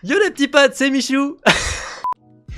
Yo les petits potes, c'est Michou.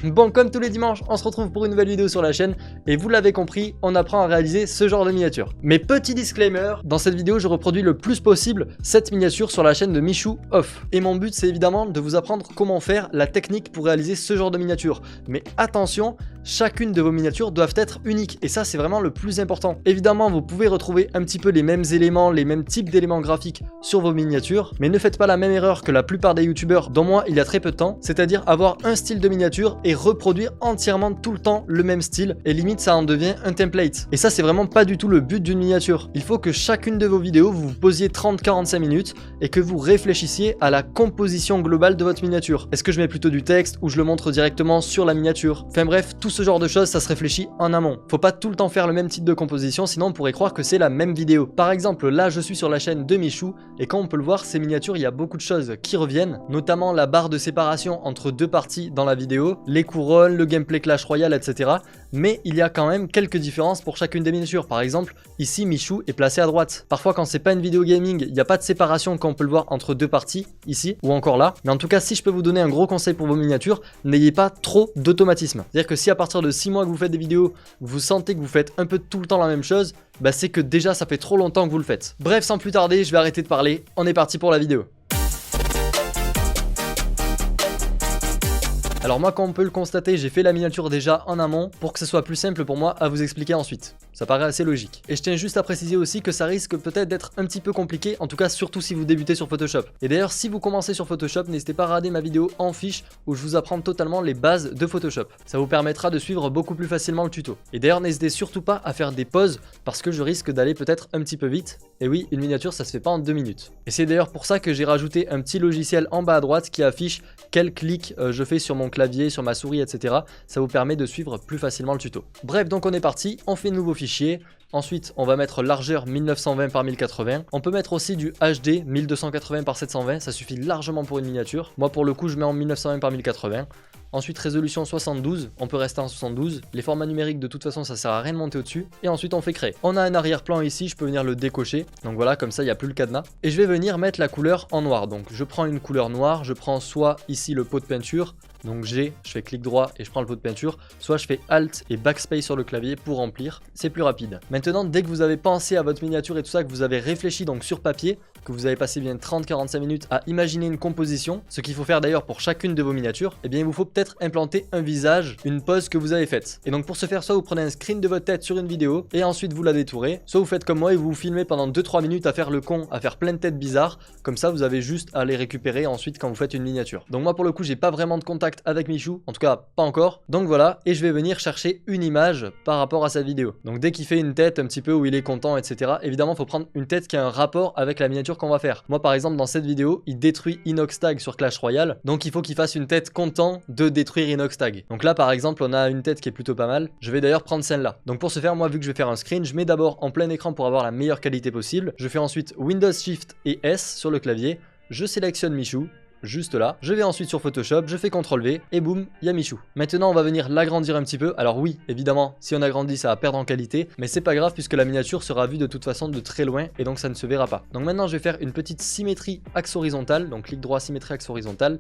Bon, comme tous les dimanches, on se retrouve pour une nouvelle vidéo sur la chaîne et vous l'avez compris, on apprend à réaliser ce genre de miniature. Mais petit disclaimer, dans cette vidéo, je reproduis le plus possible cette miniature sur la chaîne de Michou Off. Et mon but, c'est évidemment de vous apprendre comment faire la technique pour réaliser ce genre de miniature. Mais attention, chacune de vos miniatures doivent être uniques et ça, c'est vraiment le plus important. Évidemment, vous pouvez retrouver un petit peu les mêmes éléments, les mêmes types d'éléments graphiques sur vos miniatures, mais ne faites pas la même erreur que la plupart des youtubeurs, dont moi il y a très peu de temps, c'est-à-dire avoir un style de miniature et reproduire entièrement tout le temps le même style et limite ça en devient un template. Et ça, c'est vraiment pas du tout le but d'une miniature. Il faut que chacune de vos vidéos vous vous posiez 30-45 minutes et que vous réfléchissiez à la composition globale de votre miniature. Est-ce que je mets plutôt du texte ou je le montre directement sur la miniature? Enfin bref, tout ce genre de choses, ça se réfléchit en amont. Faut pas tout le temps faire le même type de composition, sinon on pourrait croire que c'est la même vidéo. Par exemple, là je suis sur la chaîne de Michou et comme on peut le voir, ces miniatures, il y a beaucoup de choses qui reviennent, notamment la barre de séparation entre deux parties dans la vidéo, les couronnes, le gameplay Clash Royale, etc. Mais il y a quand même quelques différences pour chacune des miniatures. Par exemple, ici Michou est placé à droite. Parfois quand c'est pas une vidéo gaming, il n'y a pas de séparation comme on peut le voir entre deux parties, ici ou encore là. Mais en tout cas, si je peux vous donner un gros conseil pour vos miniatures, n'ayez pas trop d'automatisme. C'est-à-dire que si à partir de 6 mois que vous faites des vidéos, vous sentez que vous faites un peu tout le temps la même chose, bah c'est que déjà ça fait trop longtemps que vous le faites. Bref, sans plus tarder, je vais arrêter de parler, on est parti pour la vidéo. Alors moi, comme on peut le constater, j'ai fait la miniature déjà en amont pour que ce soit plus simple pour moi à vous expliquer ensuite. Ça paraît assez logique. Et je tiens juste à préciser aussi que ça risque peut-être d'être un petit peu compliqué, en tout cas surtout si vous débutez sur Photoshop. Et d'ailleurs, si vous commencez sur Photoshop, n'hésitez pas à regarder ma vidéo en fiche où je vous apprends totalement les bases de Photoshop. Ça vous permettra de suivre beaucoup plus facilement le tuto. Et d'ailleurs, n'hésitez surtout pas à faire des pauses parce que je risque d'aller peut-être un petit peu vite. Et oui, une miniature, ça se fait pas en 2 minutes. Et c'est d'ailleurs pour ça que j'ai rajouté un petit logiciel en bas à droite qui affiche quel clic je fais sur mon clavier, sur ma souris, etc. Ça vous permet de suivre plus facilement le tuto. Bref, donc on est parti, on fait un nouveau fichier. Ensuite, on va mettre largeur 1920 par 1080. On peut mettre aussi du HD 1280 par 720, ça suffit largement pour une miniature. Moi, pour le coup, je mets en 1920 par 1080. Ensuite, résolution 72, on peut rester en 72. Les formats numériques, de toute façon, ça sert à rien de monter au-dessus. Et ensuite, on fait créer. On a un arrière-plan ici, je peux venir le décocher. Donc voilà, comme ça, il n'y a plus le cadenas. Et je vais venir mettre la couleur en noir. Donc je prends une couleur noire, je prends soit ici le pot de peinture. Donc je fais clic droit et je prends le pot de peinture. Soit je fais Alt et Backspace sur le clavier pour remplir. C'est plus rapide. Maintenant, dès que vous avez pensé à votre miniature et tout ça, que vous avez réfléchi donc sur papier, que vous avez passé bien 30-45 minutes à imaginer une composition, ce qu'il faut faire d'ailleurs pour chacune de vos miniatures, eh bien il vous faut peut-être implanter un visage, une pose que vous avez faite. Et donc pour ce faire, soit vous prenez un screen de votre tête sur une vidéo et ensuite vous la détourez, soit vous faites comme moi et vous vous filmez pendant 2-3 minutes à faire le con, à faire plein de têtes bizarres, comme ça vous avez juste à les récupérer ensuite quand vous faites une miniature. Donc moi pour le coup, j'ai pas vraiment de contact avec Michou, en tout cas pas encore, donc voilà, et je vais venir chercher une image par rapport à sa vidéo. Donc dès qu'il fait une tête un petit peu où il est content, etc., évidemment il faut prendre une tête qui a un rapport avec la miniature qu'on va faire. Moi par exemple dans cette vidéo, il détruit Inoxtag sur Clash Royale, donc il faut qu'il fasse une tête content de détruire Inoxtag. Donc là par exemple on a une tête qui est plutôt pas mal, je vais d'ailleurs prendre celle-là. Donc pour ce faire, moi vu que je vais faire un screen, je mets d'abord en plein écran pour avoir la meilleure qualité possible, je fais ensuite Windows Shift et S sur le clavier, je sélectionne Michou, juste là, je vais ensuite sur Photoshop, je fais CTRL V et boum, il y a Michou. Maintenant on va venir l'agrandir un petit peu, alors oui, évidemment, si on agrandit ça va perdre en qualité, mais c'est pas grave puisque la miniature sera vue de toute façon de très loin et donc ça ne se verra pas. Donc maintenant je vais faire une petite symétrie axe horizontal, donc clic droit symétrie axe horizontal,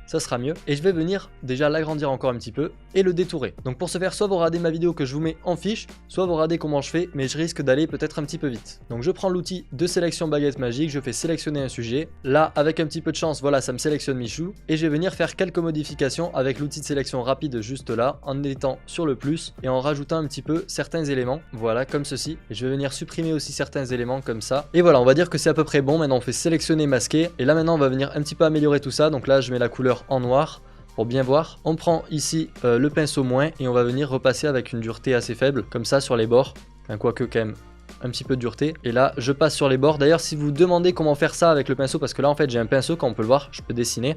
ça sera mieux, et je vais venir déjà l'agrandir encore un petit peu et le détourer. Donc pour ce faire, soit vous regardez ma vidéo que je vous mets en fiche, soit vous regardez comment je fais, mais je risque d'aller peut-être un petit peu vite. Donc je prends l'outil de sélection baguette magique, je fais sélectionner un sujet, là avec un petit peu de chance, voilà, ça me sélectionne Michou, et je vais venir faire quelques modifications avec l'outil de sélection rapide juste là, en étant sur le plus et en rajoutant un petit peu certains éléments, voilà, comme ceci, et je vais venir supprimer aussi certains éléments comme ça, et voilà, on va dire que c'est à peu près bon. Maintenant on fait sélectionner, masquer, et là maintenant on va venir un petit peu améliorer tout ça. Donc là je mets la couleur en noir pour bien voir. On prend ici le pinceau moins et on va venir repasser avec une dureté assez faible, comme ça sur les bords, enfin quoique quand même un petit peu de dureté, et là je passe sur les bords. D'ailleurs si vous vous demandez comment faire ça avec le pinceau, parce que là en fait j'ai un pinceau, comme on peut le voir, je peux dessiner.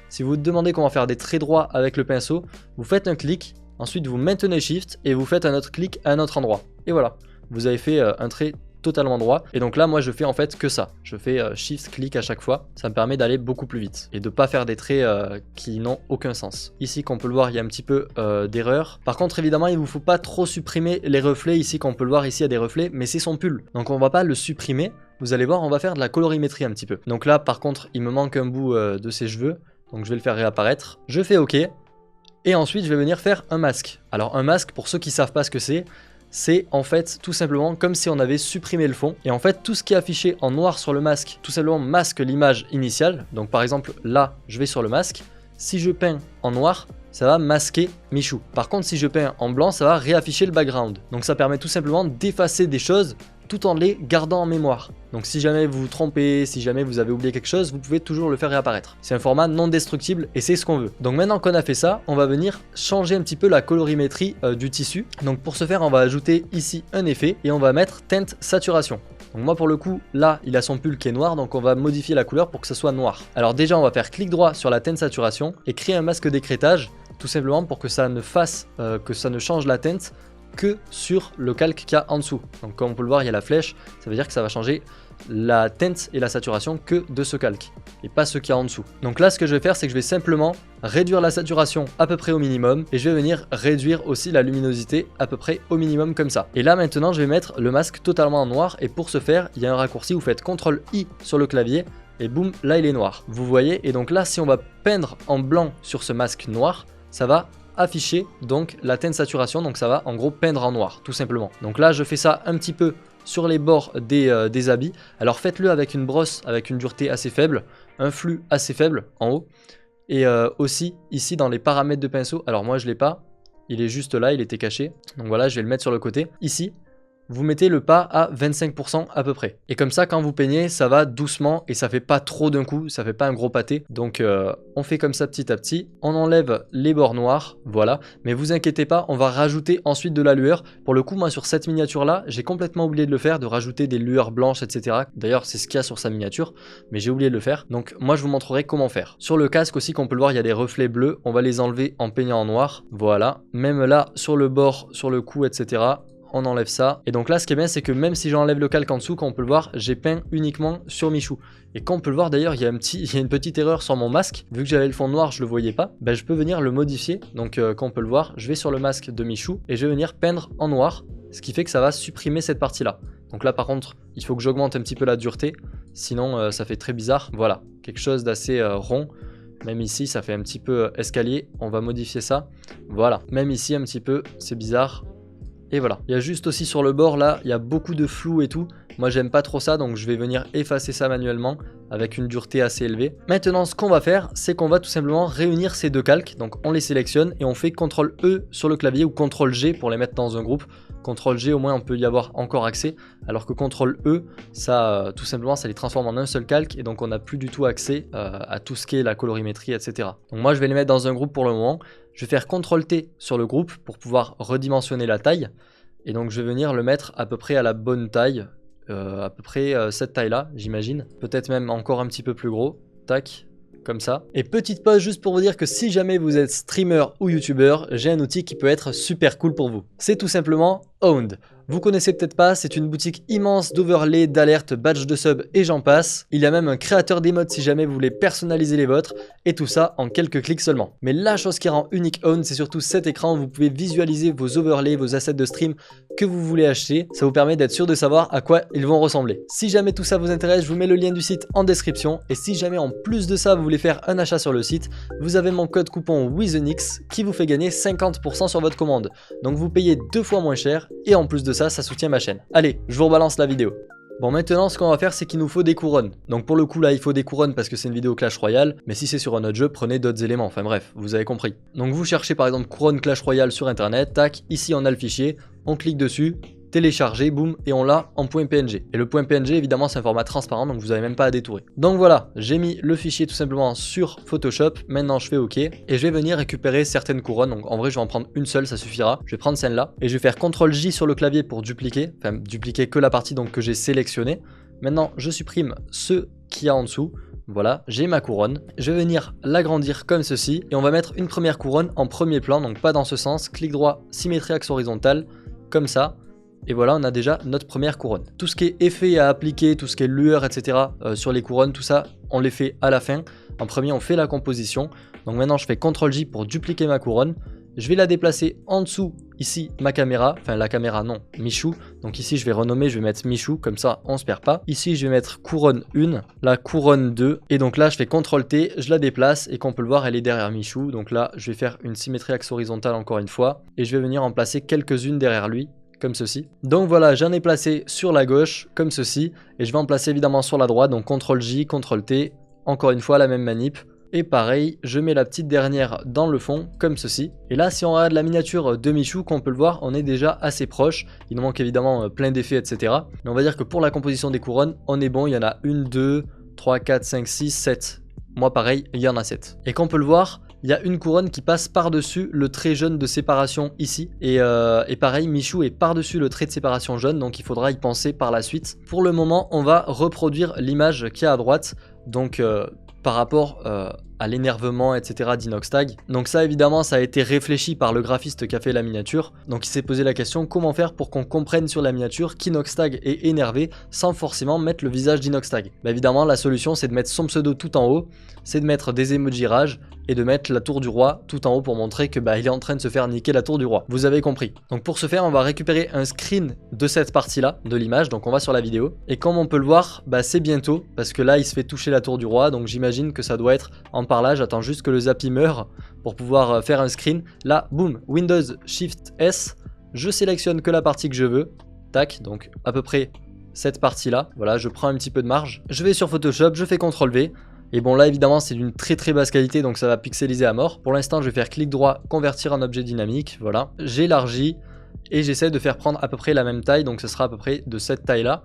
Si vous vous demandez comment faire des traits droits avec le pinceau, vous faites un clic, ensuite vous maintenez Shift et vous faites un autre clic à un autre endroit, et voilà, vous avez fait un trait totalement droit. Et donc là moi je fais en fait que ça, je fais shift clic à chaque fois, ça me permet d'aller beaucoup plus vite et de pas faire des traits qui n'ont aucun sens. Ici comme on peut le voir il y a un petit peu d'erreur. Par contre évidemment il vous faut pas trop supprimer les reflets. Ici comme on peut le voir, ici il y a des reflets, mais c'est son pull, donc on va pas le supprimer. Vous allez voir, on va faire de la colorimétrie un petit peu. Donc là par contre il me manque un bout de ses cheveux. Donc je vais le faire réapparaître. Je fais OK. Et ensuite, je vais venir faire un masque. Alors un masque, pour ceux qui ne savent pas ce que c'est en fait tout simplement comme si on avait supprimé le fond. Et en fait, tout ce qui est affiché en noir sur le masque, tout simplement masque l'image initiale. Donc par exemple, là, je vais sur le masque. Si je peins en noir, ça va masquer Michou. Par contre, si je peins en blanc, ça va réafficher le background. Donc ça permet tout simplement d'effacer des choses tout en les gardant en mémoire. Donc si jamais vous vous trompez, si jamais vous avez oublié quelque chose, vous pouvez toujours le faire réapparaître. C'est un format non destructible et c'est ce qu'on veut. Donc maintenant qu'on a fait ça, on va venir changer un petit peu la colorimétrie du tissu. Donc pour ce faire, on va ajouter ici un effet et on va mettre teinte saturation. Donc moi pour le coup, là il a son pull qui est noir, donc on va modifier la couleur pour que ce soit noir. Alors déjà on va faire clic droit sur la teinte saturation et créer un masque d'écrêtage, tout simplement pour que ça ne fasse, que ça ne change la teinte que sur le calque qu'il y a en dessous. Donc comme on peut le voir, il y a la flèche, ça veut dire que ça va changer la teinte et la saturation que de ce calque et pas ce qu'il y a en dessous. Donc là ce que je vais faire, c'est que je vais simplement réduire la saturation à peu près au minimum et je vais venir réduire aussi la luminosité à peu près au minimum comme ça. Et là maintenant je vais mettre le masque totalement en noir et pour ce faire il y a un raccourci, vous faites CTRL I sur le clavier et boum, là il est noir. Vous voyez, et donc là si on va peindre en blanc sur ce masque noir, ça va afficher donc la teinte saturation, donc ça va en gros peindre en noir tout simplement. Donc là je fais ça un petit peu sur les bords des habits. Alors faites-le avec une brosse avec une dureté assez faible, un flux assez faible en haut et aussi ici dans les paramètres de pinceau. Alors moi je l'ai pas, il est juste là, il était caché, donc voilà, je vais le mettre sur le côté. Ici vous mettez le pas à 25% à peu près. Et comme ça, quand vous peignez, ça va doucement et ça fait pas trop d'un coup, ça fait pas un gros pâté. Donc on fait comme ça petit à petit. On enlève les bords noirs, voilà. Mais vous inquiétez pas, on va rajouter ensuite de la lueur. Pour le coup, moi sur cette miniature là, j'ai complètement oublié de le faire, de rajouter des lueurs blanches, etc. D'ailleurs, c'est ce qu'il y a sur sa miniature, mais j'ai oublié de le faire. Donc moi, je vous montrerai comment faire. Sur le casque aussi, comme on peut le voir, il y a des reflets bleus. On va les enlever en peignant en noir. Voilà. Même là, sur le bord, sur le cou, etc. On enlève ça. Et donc là, ce qui est bien, c'est que même si j'enlève le calque en dessous, comme on peut le voir, j'ai peint uniquement sur Michou. Et comme on peut le voir d'ailleurs, il y a une petite erreur sur mon masque. Vu que j'avais le fond noir, je le voyais pas. Ben, je peux venir le modifier. Donc comme on peut le voir, je vais sur le masque de Michou et je vais venir peindre en noir. Ce qui fait que ça va supprimer cette partie-là. Donc là, par contre, il faut que j'augmente un petit peu la dureté. Sinon, ça fait très bizarre. Voilà, quelque chose d'assez rond. Même ici, ça fait un petit peu escalier. On va modifier ça. Voilà, même ici, un petit peu, c'est bizarre. Et voilà, il y a juste aussi sur le bord là, il y a beaucoup de flou et tout. Moi j'aime pas trop ça, donc je vais venir effacer ça manuellement avec une dureté assez élevée. Maintenant ce qu'on va faire, c'est qu'on va tout simplement réunir ces deux calques. Donc on les sélectionne et on fait CTRL E sur le clavier ou CTRL G pour les mettre dans un groupe. CTRL G au moins on peut y avoir encore accès, alors que CTRL E, ça tout simplement ça les transforme en un seul calque et donc on n'a plus du tout accès à tout ce qui est la colorimétrie, etc. Donc moi je vais les mettre dans un groupe pour le moment. Je vais faire CTRL T sur le groupe pour pouvoir redimensionner la taille. Et donc je vais venir le mettre à peu près à la bonne taille, à peu près cette taille là j'imagine. Peut-être même encore un petit peu plus gros, tac, comme ça. Et petite pause juste pour vous dire que si jamais vous êtes streamer ou youtubeur, j'ai un outil qui peut être super cool pour vous. C'est tout simplement Owned. Vous connaissez peut-être pas, c'est une boutique immense d'overlay, d'alertes, badge de sub et j'en passe. Il y a même un créateur d'émotes si jamais vous voulez personnaliser les vôtres et tout ça en quelques clics seulement. Mais la chose qui rend unique Owned, c'est surtout cet écran où vous pouvez visualiser vos overlays, vos assets de stream que vous voulez acheter. Ça vous permet d'être sûr de savoir à quoi ils vont ressembler. Si jamais tout ça vous intéresse, je vous mets le lien du site en description et si jamais en plus de ça vous voulez faire un achat sur le site, vous avez mon code coupon WITHENIX qui vous fait gagner 50% sur votre commande. Donc vous payez 2 fois moins cher et en plus de ça soutient ma chaîne. Allez, je vous rebalance la vidéo. Bon, maintenant ce qu'on va faire, c'est qu'il nous faut des couronnes. Donc pour le coup là il faut des couronnes parce que c'est une vidéo Clash Royale, mais si c'est sur un autre jeu, prenez d'autres éléments, enfin bref, vous avez compris. Donc vous cherchez par exemple couronne Clash Royale sur internet, tac, ici on a le fichier, on clique dessus, télécharger, boum, et on l'a en .png. Et le .png évidemment c'est un format transparent donc vous n'avez même pas à détourer. Donc voilà, j'ai mis le fichier tout simplement sur Photoshop, maintenant je fais OK et je vais venir récupérer certaines couronnes. Donc en vrai je vais en prendre une seule, ça suffira. Je vais prendre celle-là et je vais faire CTRL J sur le clavier pour dupliquer, enfin dupliquer que la partie donc que j'ai sélectionnée. Maintenant je supprime ce qu'il y a en dessous. Voilà, j'ai ma couronne. Je vais venir l'agrandir comme ceci et on va mettre une première couronne en premier plan, donc pas dans ce sens. Clic droit, symétrie axe horizontale, comme ça. Et voilà, on a déjà notre première couronne. Tout ce qui est effet à appliquer, tout ce qui est lueur, etc. Sur les couronnes, tout ça, on les fait à la fin. En premier, on fait la composition. Donc maintenant, je fais CTRL J pour dupliquer ma couronne. Je vais la déplacer en dessous, ici, ma caméra. Enfin, la caméra, non, Michou. Donc ici, je vais renommer, je vais mettre Michou, comme ça, on se perd pas. Ici, je vais mettre couronne 1, la couronne 2. Et donc là, je fais CTRL-T, je la déplace. Et comme on peut le voir, elle est derrière Michou. Donc là, je vais faire une symétrie axe horizontale encore une fois. Et je vais venir en placer quelques-unes derrière lui, comme ceci. Donc voilà, j'en ai placé sur la gauche, comme ceci. Et je vais en placer évidemment sur la droite. Donc CTRL-J, CTRL-T. Encore une fois, la même manip. Et pareil, je mets la petite dernière dans le fond, comme ceci. Et là, si on regarde la miniature de Michou, comme on peut le voir, on est déjà assez proche. Il nous manque évidemment plein d'effets, etc. Mais on va dire que pour la composition des couronnes, on est bon. Il y en a 1, 2, 3, 4, 5, 6, 7. Moi, pareil, il y en a 7. Et comme on peut le voir, il y a une couronne qui passe par-dessus le trait jaune de séparation ici. Et pareil, Michou est par-dessus le trait de séparation jaune, donc il faudra y penser par la suite. Pour le moment, on va reproduire l'image qui est à droite. Donc par rapport à l'énervement, etc. d'Inoxtag. Donc ça, évidemment, ça a été réfléchi par le graphiste qui a fait la miniature. Donc il s'est posé la question, comment faire pour qu'on comprenne sur la miniature qu'Inoxtag est énervé sans forcément mettre le visage d'Inoxtag. Bah, évidemment, la solution, c'est de mettre son pseudo tout en haut, c'est de mettre des emojis rage et de mettre la tour du roi tout en haut pour montrer que il est en train de se faire niquer la tour du roi. Vous avez compris. Donc pour ce faire, on va récupérer un screen de cette partie-là, de l'image. Donc on va sur la vidéo. Et comme on peut le voir, c'est bientôt, parce que là, il se fait toucher la tour du roi. Donc j'imagine que ça doit être en parlage. J'attends juste que le Zappy meure pour pouvoir faire un screen. Là, boum, Windows Shift S. Je sélectionne que la partie que je veux. Tac, donc à peu près cette partie-là. Voilà, je prends un petit peu de marge. Je vais sur Photoshop, je fais CTRL-V. Et bon, là, évidemment, c'est d'une très très basse qualité, donc ça va pixeliser à mort. Pour l'instant, je vais faire clic droit, convertir en objet dynamique. Voilà, j'élargis et j'essaie de faire prendre à peu près la même taille. Donc, ce sera à peu près de cette taille-là.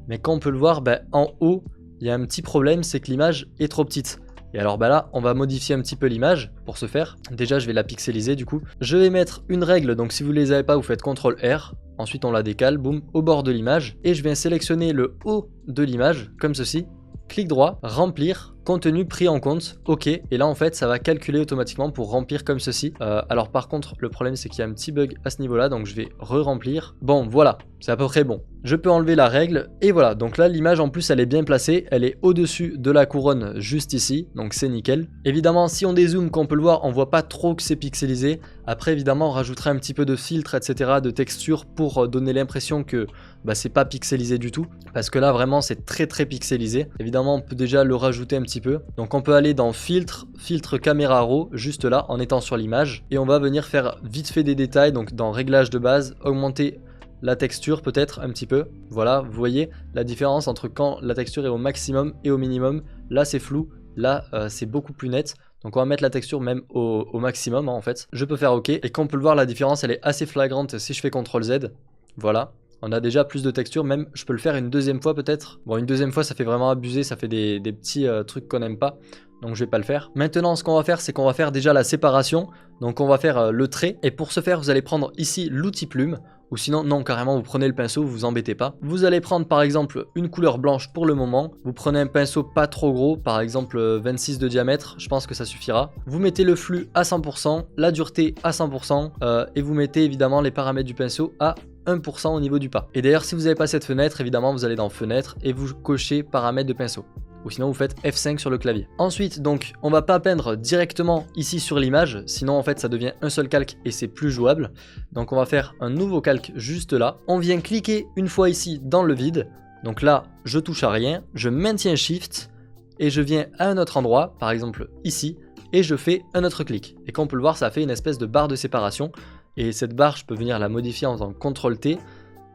Mais comme on peut le voir, en haut, il y a un petit problème, c'est que l'image est trop petite. Et alors là, on va modifier un petit peu l'image pour ce faire. Déjà, je vais la pixeliser du coup. Je vais mettre une règle, donc si vous ne les avez pas, vous faites CTRL-R. Ensuite, on la décale, boum, au bord de l'image. Et je viens sélectionner le haut de l'image, comme ceci. Clic droit, remplir, contenu pris en compte, ok. Et là, en fait, ça va calculer automatiquement pour remplir comme ceci. Alors par contre, le problème, c'est qu'il y a un petit bug à ce niveau-là, donc je vais re-remplir. Bon, voilà, c'est à peu près bon. Je peux enlever la règle, et voilà. Donc là, l'image, en plus, elle est bien placée. Elle est au-dessus de la couronne, juste ici, donc c'est nickel. Évidemment, si on dézoome, comme on peut le voir, on voit pas trop que c'est pixelisé. Après, évidemment, on rajouterait un petit peu de filtre, etc., de texture pour donner l'impression que c'est pas pixelisé du tout. Parce que là, vraiment, c'est très très pixelisé. Évidemment, on peut déjà le rajouter un petit peu. Donc on peut aller dans filtre, filtre caméra raw, juste là, en étant sur l'image. Et on va venir faire vite fait des détails, donc dans réglage de base, augmenter la texture peut-être un petit peu. Voilà, vous voyez la différence entre quand la texture est au maximum et au minimum. Là, c'est flou. Là, c'est beaucoup plus net. Donc on va mettre la texture même au maximum en fait. Je peux faire OK. Et comme on peut le voir, la différence, elle est assez flagrante si je fais CTRL Z. Voilà. On a déjà plus de texture, même je peux le faire une deuxième fois peut-être. Bon, une deuxième fois ça fait vraiment abuser, ça fait des petits trucs qu'on n'aime pas. Donc je vais pas le faire. Maintenant ce qu'on va faire, c'est qu'on va faire déjà la séparation. Donc on va faire le trait. Et pour ce faire, vous allez prendre ici l'outil plume. Ou sinon, non, carrément, vous prenez le pinceau, vous vous embêtez pas. Vous allez prendre par exemple une couleur blanche pour le moment. Vous prenez un pinceau pas trop gros, par exemple 26 de diamètre, je pense que ça suffira. Vous mettez le flux à 100%, la dureté à 100%, et vous mettez évidemment les paramètres du pinceau à 1% au niveau du pas. Et d'ailleurs, si vous n'avez pas cette fenêtre, évidemment, vous allez dans fenêtre et vous cochez paramètres de pinceau. Ou sinon vous faites F5 sur le clavier. Ensuite, donc, on va pas peindre directement ici sur l'image, sinon en fait ça devient un seul calque et c'est plus jouable. Donc on va faire un nouveau calque juste là. On vient cliquer une fois ici dans le vide. Donc là, je touche à rien, je maintiens Shift et je viens à un autre endroit, par exemple ici, et je fais un autre clic. Et comme on peut le voir, ça fait une espèce de barre de séparation. Et cette barre, je peux venir la modifier en faisant CTRL-T,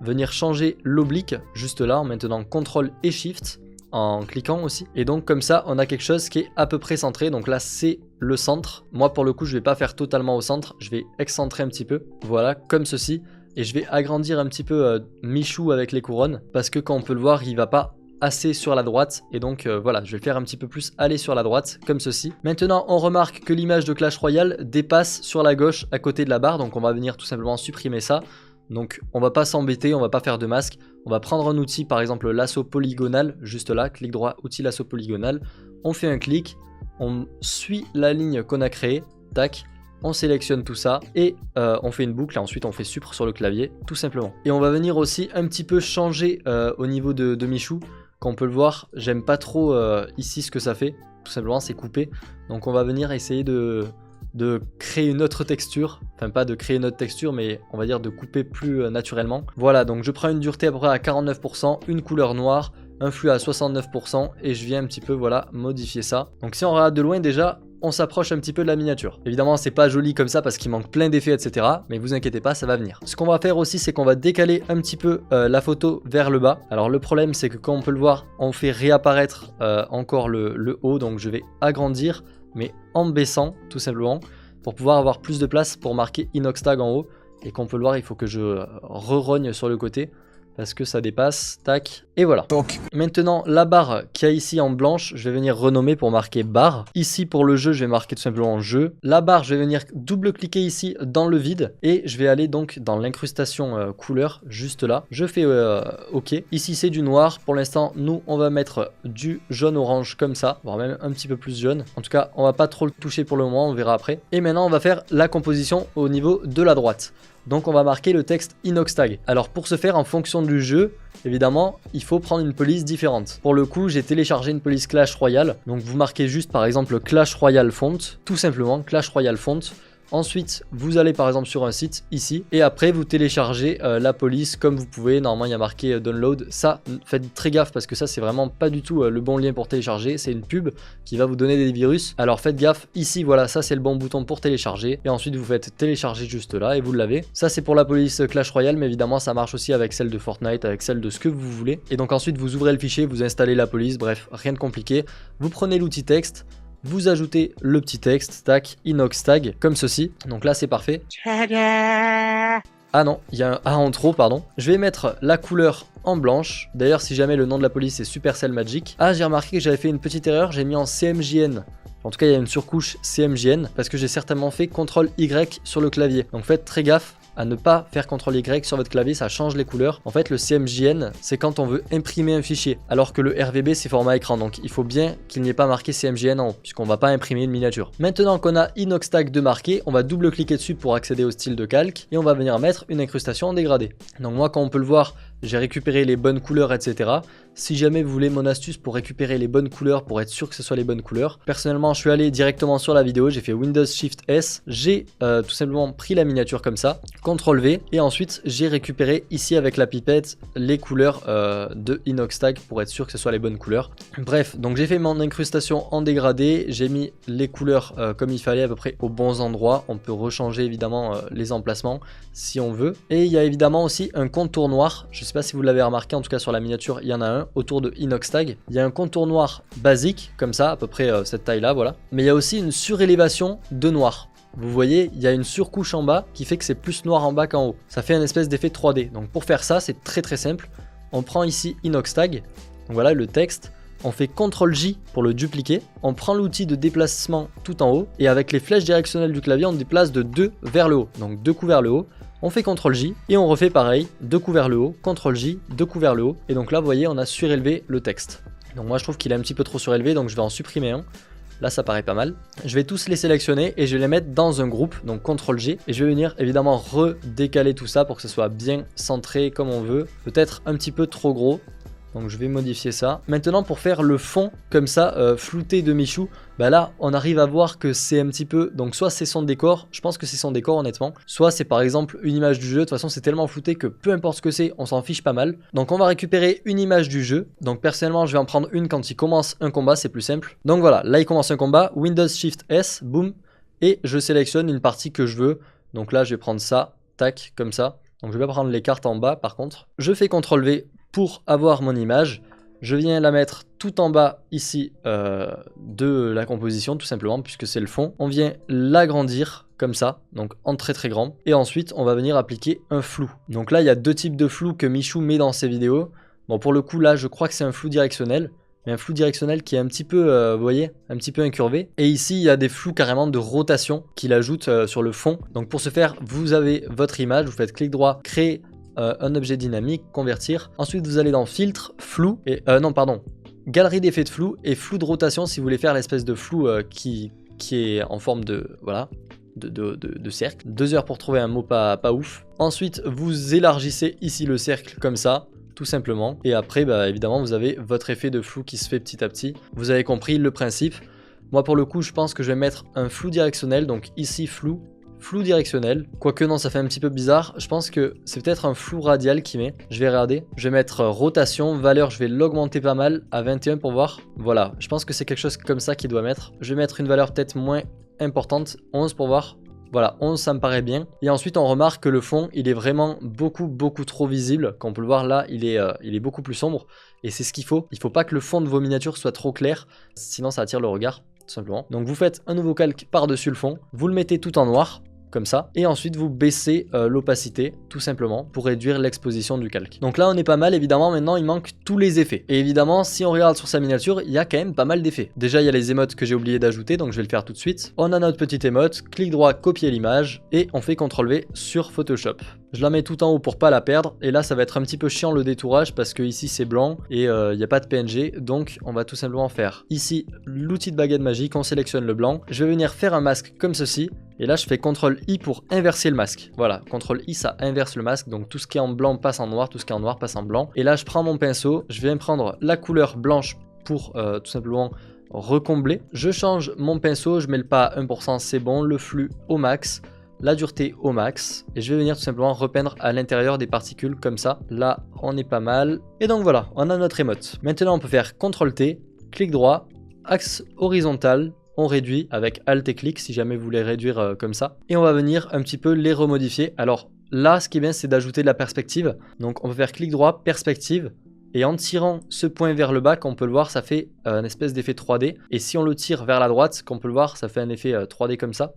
venir changer l'oblique juste là en maintenant CTRL et Shift, en cliquant aussi. Et donc comme ça, on a quelque chose qui est à peu près centré. Donc là, c'est le centre. Moi, pour le coup, je vais pas faire totalement au centre. Je vais excentrer un petit peu. Voilà, comme ceci. Et je vais agrandir un petit peu Michou avec les couronnes. Parce que quand on peut le voir, il va pas assez sur la droite. Et donc voilà, je vais le faire un petit peu plus aller sur la droite, comme ceci. Maintenant, on remarque que l'image de Clash Royale dépasse sur la gauche à côté de la barre. Donc on va venir tout simplement supprimer ça. Donc on va pas s'embêter, on va pas faire de masque. On va prendre un outil, par exemple lasso polygonal, juste là, clic droit, outil lasso polygonal. On fait un clic, on suit la ligne qu'on a créée, tac, on sélectionne tout ça et on fait une boucle et ensuite on fait supr sur le clavier, tout simplement. Et on va venir aussi un petit peu changer au niveau de Michou. Comme on peut le voir, j'aime pas trop ici ce que ça fait, tout simplement c'est coupé. Donc on va venir essayer de de créer une autre texture. Enfin pas de créer une autre texture, mais on va dire de couper plus naturellement. Voilà, donc je prends une dureté à peu près à 49%, une couleur noire, un flux à 69% et je viens un petit peu voilà modifier ça. Donc si on regarde de loin déjà, on s'approche un petit peu de la miniature. Évidemment c'est pas joli comme ça parce qu'il manque plein d'effets etc. Mais vous inquiétez pas, ça va venir. Ce qu'on va faire aussi c'est qu'on va décaler un petit peu la photo vers le bas. Alors le problème c'est que comme on peut le voir, on fait réapparaître encore le haut. Donc je vais agrandir mais en baissant tout simplement pour pouvoir avoir plus de place pour marquer Inox Tag en haut. Et comme on peut le voir il faut que je re-rogne sur le côté parce que ça dépasse, tac, et voilà. Donc. Maintenant, la barre qu'il y a ici en blanche, je vais venir renommer pour marquer barre. Ici, pour le jeu, je vais marquer tout simplement jeu. La barre, je vais venir double-cliquer ici dans le vide, et je vais aller donc dans l'incrustation couleur, juste là. Je fais OK. Ici, c'est du noir. Pour l'instant, nous, on va mettre du jaune-orange comme ça, voire même un petit peu plus jaune. En tout cas, on va pas trop le toucher pour le moment, on verra après. Et maintenant, on va faire la composition au niveau de la droite. Donc on va marquer le texte Inox Tag. Alors pour ce faire, en fonction du jeu, évidemment, il faut prendre une police différente. Pour le coup, j'ai téléchargé une police Clash Royale. Donc vous marquez juste par exemple Clash Royale Font, tout simplement Clash Royale Font. Ensuite, vous allez par exemple sur un site ici et après vous téléchargez la police comme vous pouvez. Normalement, il y a marqué download. Ça, faites très gaffe parce que ça, c'est vraiment pas du tout le bon lien pour télécharger. C'est une pub qui va vous donner des virus. Alors faites gaffe. Ici, voilà, ça c'est le bon bouton pour télécharger. Et ensuite, vous faites télécharger juste là et vous l'avez. Ça, c'est pour la police Clash Royale, mais évidemment, ça marche aussi avec celle de Fortnite, avec celle de ce que vous voulez. Et donc ensuite, vous ouvrez le fichier, vous installez la police. Bref, rien de compliqué. Vous prenez l'outil texte. Vous ajoutez le petit texte, tac, Inox Tag, comme ceci. Donc là, c'est parfait. Ah non, il y a un A en trop, pardon. Je vais mettre la couleur en blanche. D'ailleurs, si jamais le nom de la police est Supercell Magic. Ah, j'ai remarqué que j'avais fait une petite erreur. J'ai mis en CMJN. En tout cas, il y a une surcouche CMJN parce que j'ai certainement fait CTRL Y sur le clavier. Donc faites très gaffe à ne pas faire CTRL Y sur votre clavier, ça change les couleurs. En fait, le CMJN, c'est quand on veut imprimer un fichier, alors que le RVB, c'est format écran. Donc, il faut bien qu'il n'y ait pas marqué CMJN en haut, puisqu'on ne va pas imprimer une miniature. Maintenant qu'on a Inox Tag de marqué, on va double-cliquer dessus pour accéder au style de calque, et on va venir mettre une incrustation en dégradé. Donc moi, comme on peut le voir, j'ai récupéré les bonnes couleurs, etc. Si jamais vous voulez mon astuce pour récupérer les bonnes couleurs, pour être sûr que ce soit les bonnes couleurs, personnellement, je suis allé directement sur la vidéo, j'ai fait Windows Shift S, j'ai tout simplement pris la miniature comme ça, CTRL V, et ensuite j'ai récupéré ici avec la pipette les couleurs de Inox Tag pour être sûr que ce soit les bonnes couleurs. Bref, donc j'ai fait mon incrustation en dégradé, j'ai mis les couleurs comme il fallait à peu près aux bons endroits. On peut rechanger évidemment les emplacements si on veut. Et il y a évidemment aussi un contour noir. Je sais pas si vous l'avez remarqué, en tout cas sur la miniature, il y en a un autour de Inox Tag. Il y a un contour noir basique, comme ça, à peu près cette taille-là, voilà. Mais il y a aussi une surélévation de noir. Vous voyez, il y a une surcouche en bas qui fait que c'est plus noir en bas qu'en haut. Ça fait un espèce d'effet 3D. Donc pour faire ça, c'est très très simple. On prend ici Inox Tag. Donc voilà le texte. On fait CTRL J pour le dupliquer. On prend l'outil de déplacement tout en haut. Et avec les flèches directionnelles du clavier, on déplace de 2 vers le haut. Donc 2 coups vers le haut. On fait CTRL J et on refait pareil, 2 coups vers le haut, CTRL J, 2 coups vers le haut. Et donc là, vous voyez, on a surélevé le texte. Donc moi, je trouve qu'il est un petit peu trop surélevé, donc je vais en supprimer un. Là, ça paraît pas mal. Je vais tous les sélectionner et je vais les mettre dans un groupe, donc CTRL G. Et je vais venir évidemment redécaler tout ça pour que ce soit bien centré comme on veut. Peut-être un petit peu trop gros. Donc je vais modifier ça. Maintenant pour faire le fond comme ça, flouté de Michou, bah là on arrive à voir que c'est un petit peu, donc soit c'est son décor, je pense que c'est son décor honnêtement, soit c'est par exemple une image du jeu. De toute façon c'est tellement flouté que peu importe ce que c'est, on s'en fiche pas mal. Donc on va récupérer une image du jeu. Donc personnellement je vais en prendre une quand il commence un combat, c'est plus simple. Donc voilà, là il commence un combat, Windows Shift S, boum, et je sélectionne une partie que je veux. Donc là je vais prendre ça, tac, comme ça. Donc je vais pas prendre les cartes en bas par contre. Je fais CTRL V pour avoir mon image. Je viens la mettre tout en bas ici de la composition tout simplement puisque c'est le fond. On vient l'agrandir comme ça, donc en très très grand. Et ensuite on va venir appliquer un flou. Donc là il y a deux types de flou que Michou met dans ses vidéos. Bon pour le coup là je crois que c'est un flou directionnel. Mais un flou directionnel qui est un petit peu, vous voyez, un petit peu incurvé. Et ici, il y a des flous carrément de rotation qu'il ajoute sur le fond. Donc pour ce faire, vous avez votre image, vous faites clic droit, créer un objet dynamique, convertir. Ensuite, vous allez dans filtre, flou, et non, pardon, galerie d'effets de flou et flou de rotation si vous voulez faire l'espèce de flou qui est en forme de, voilà, de cercle. 2 heures pour trouver un mot pas ouf. Ensuite, vous élargissez ici le cercle comme ça. Tout simplement. Et après, bah, évidemment, vous avez votre effet de flou qui se fait petit à petit. Vous avez compris le principe. Moi pour le coup je pense que je vais mettre un flou directionnel, donc ici flou directionnel. Quoique non, ça fait un petit peu bizarre. Je pense que c'est peut-être un flou radial qui met. Je vais regarder. Je vais mettre rotation, valeur, je vais l'augmenter pas mal à 21 pour voir. Voilà, je pense que c'est quelque chose comme ça qu'il doit mettre. Je vais mettre une valeur peut-être moins importante, 11 pour voir. Voilà, 11 ça me paraît bien. Et ensuite on remarque que le fond il est vraiment beaucoup trop visible. Comme on peut le voir là, il est beaucoup plus sombre. Et c'est ce qu'il faut. Il faut pas que le fond de vos miniatures soit trop clair, sinon ça attire le regard, tout simplement. Donc vous faites un nouveau calque par-dessus le fond. Vous le mettez tout en noir, comme ça, et ensuite vous baissez l'opacité tout simplement pour réduire l'exposition du calque. Donc là on est pas mal, évidemment maintenant il manque tous les effets, et évidemment si on regarde sur sa miniature il y a quand même pas mal d'effets. Déjà il y a les émotes que j'ai oublié d'ajouter, donc je vais le faire tout de suite. On a notre petite émote, clic droit, copier l'image, et on fait CTRL V sur Photoshop. Je la mets tout en haut pour pas la perdre, et là ça va être un petit peu chiant le détourage parce que ici c'est blanc et il n'y a pas de PNG, donc on va tout simplement faire ici l'outil de baguette magique, on sélectionne le blanc, je vais venir faire un masque comme ceci, et là je fais CTRL I pour inverser le masque. Voilà, CTRL I ça inverse le masque, donc tout ce qui est en blanc passe en noir, tout ce qui est en noir passe en blanc. Et là je prends mon pinceau, je viens prendre la couleur blanche pour tout simplement recombler. Je change mon pinceau, je mets le pas à 1%, c'est bon, le flux au max, la dureté au max, et je vais venir tout simplement repeindre à l'intérieur des particules comme ça. Là on est pas mal, et donc voilà, on a notre émote. Maintenant on peut faire CTRL T, clic droit, axe horizontal, on réduit avec Alt et clic si jamais vous voulez réduire comme ça, et on va venir un petit peu les remodifier. Alors là ce qui est bien c'est d'ajouter de la perspective, donc on peut faire clic droit, perspective, et en tirant ce point vers le bas, comme on peut le voir, ça fait un espèce d'effet 3D, et si on le tire vers la droite, comme on peut le voir, ça fait un effet 3D comme ça.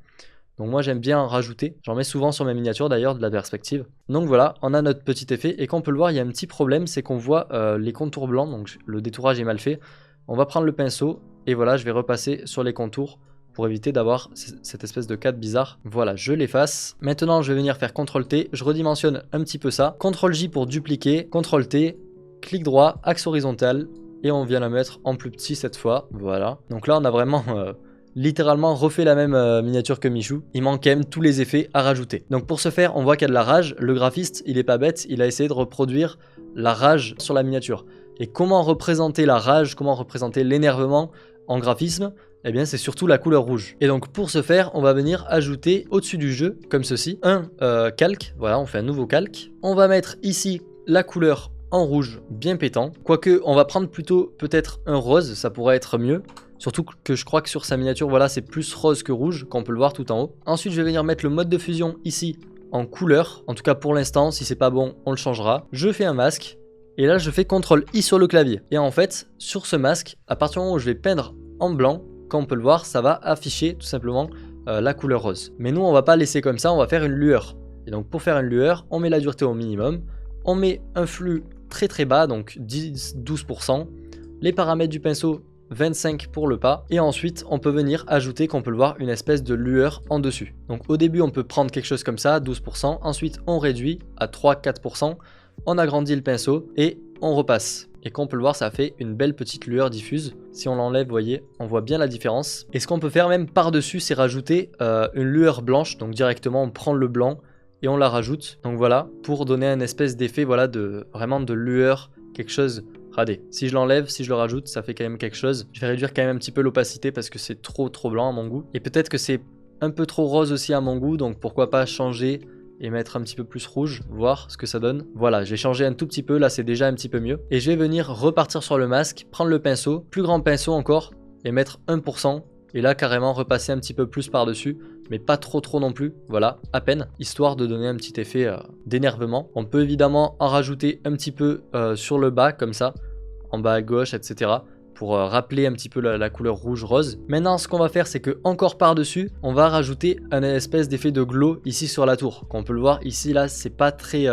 Donc moi j'aime bien en rajouter, j'en mets souvent sur mes miniatures d'ailleurs de la perspective. Donc voilà, on a notre petit effet, et comme on peut le voir il y a un petit problème, c'est qu'on voit les contours blancs, donc le détourage est mal fait. On va prendre le pinceau, et voilà je vais repasser sur les contours pour éviter d'avoir cette espèce de cadre bizarre. Voilà, je l'efface. Maintenant je vais venir faire CTRL T, je redimensionne un petit peu ça, CTRL J pour dupliquer, CTRL T, clic droit, axe horizontal, et on vient la mettre en plus petit cette fois, voilà. Donc là on a vraiment... littéralement refait la même miniature que Michou. Il manque quand même tous les effets à rajouter. Donc pour ce faire, on voit qu'il y a de la rage. Le graphiste, il est pas bête, il a essayé de reproduire la rage sur la miniature. Et comment représenter la rage, comment représenter l'énervement en graphisme? Eh bien c'est surtout la couleur rouge. Et donc pour ce faire, on va venir ajouter au-dessus du jeu, comme ceci, un calque. Voilà, on fait un nouveau calque. On va mettre ici la couleur en rouge bien pétant. Quoique, on va prendre plutôt peut-être un rose, ça pourrait être mieux. Surtout que je crois que sur sa miniature, voilà, c'est plus rose que rouge, qu'on peut le voir tout en haut. Ensuite, je vais venir mettre le mode de fusion ici en couleur. En tout cas pour l'instant, si c'est pas bon, on le changera. Je fais un masque. Et là, je fais CTRL I sur le clavier. Et en fait, sur ce masque, à partir du moment où je vais peindre en blanc, comme on peut le voir, ça va afficher tout simplement la couleur rose. Mais nous, on va pas laisser comme ça, on va faire une lueur. Et donc pour faire une lueur, on met la dureté au minimum. On met un flux très bas, donc 10-12%. Les paramètres du pinceau, 25 pour le pas, et ensuite on peut venir ajouter, qu'on peut le voir, une espèce de lueur en dessus. Donc au début on peut prendre quelque chose comme ça, 12%, ensuite on réduit à 3-4%, on agrandit le pinceau et on repasse. Et comme on peut le voir, ça fait une belle petite lueur diffuse. Si on l'enlève, vous voyez, on voit bien la différence. Et ce qu'on peut faire même par-dessus, c'est rajouter une lueur blanche, donc directement on prend le blanc et on la rajoute. Donc voilà, pour donner un espèce d'effet, voilà, vraiment de lueur, quelque chose radé. Si je l'enlève, si je le rajoute, ça fait quand même quelque chose. Je vais réduire quand même un petit peu l'opacité parce que c'est trop blanc à mon goût. Et peut-être que c'est un peu trop rose aussi à mon goût, donc pourquoi pas changer et mettre un petit peu plus rouge, voir ce que ça donne. Voilà, j'ai changé un tout petit peu, là c'est déjà un petit peu mieux. Et je vais venir repartir sur le masque, prendre le pinceau, plus grand pinceau encore, et mettre 1%. Et là carrément repasser un petit peu plus par-dessus, mais pas trop non plus, voilà, à peine, histoire de donner un petit effet d'énervement. On peut évidemment en rajouter un petit peu sur le bas, comme ça, en bas à gauche, etc. pour rappeler un petit peu la couleur rouge-rose. Maintenant, ce qu'on va faire, c'est que encore par-dessus, on va rajouter un espèce d'effet de glow ici sur la tour. Comme on peut le voir ici, là, c'est pas très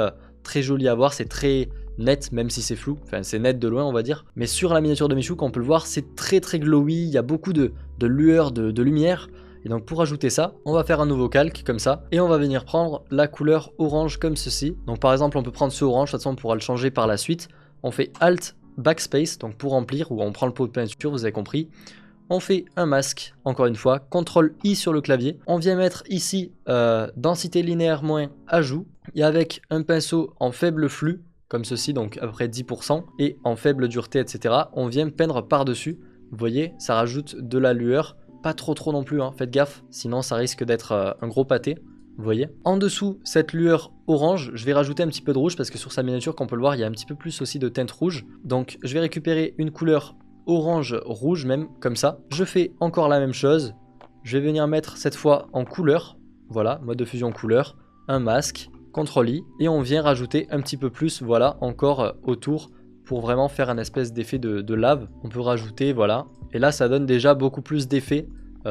joli à voir, c'est très net, même si c'est flou, enfin c'est net de loin on va dire, mais sur la miniature de Michou, comme on peut le voir, c'est très glowy, il y a beaucoup de lueur, de lumière, et donc pour ajouter ça, on va faire un nouveau calque comme ça, et on va venir prendre la couleur orange comme ceci. Donc par exemple on peut prendre ce orange, de toute façon on pourra le changer par la suite, on fait Alt Backspace, donc pour remplir, ou on prend le pot de peinture, vous avez compris. On fait un masque, encore une fois, CTRL I sur le clavier. On vient mettre ici densité linéaire moins ajout, et avec un pinceau en faible flux, comme ceci, donc à peu près 10%, et en faible dureté, etc. On vient peindre par-dessus. Vous voyez, ça rajoute de la lueur, pas trop non plus, hein. Faites gaffe, sinon ça risque d'être un gros pâté. Vous voyez. En dessous, cette lueur orange, je vais rajouter un petit peu de rouge parce que sur sa miniature, comme on peut le voir, il y a un petit peu plus aussi de teinte rouge. Donc je vais récupérer une couleur orange, rouge même, comme ça. Je fais encore la même chose. Je vais venir mettre cette fois en couleur. Voilà, mode de fusion couleur. Un masque, CTRL-I. Et on vient rajouter un petit peu plus, voilà, encore autour pour vraiment faire un espèce d'effet de lave. On peut rajouter, voilà. Et là, ça donne déjà beaucoup plus d'effets.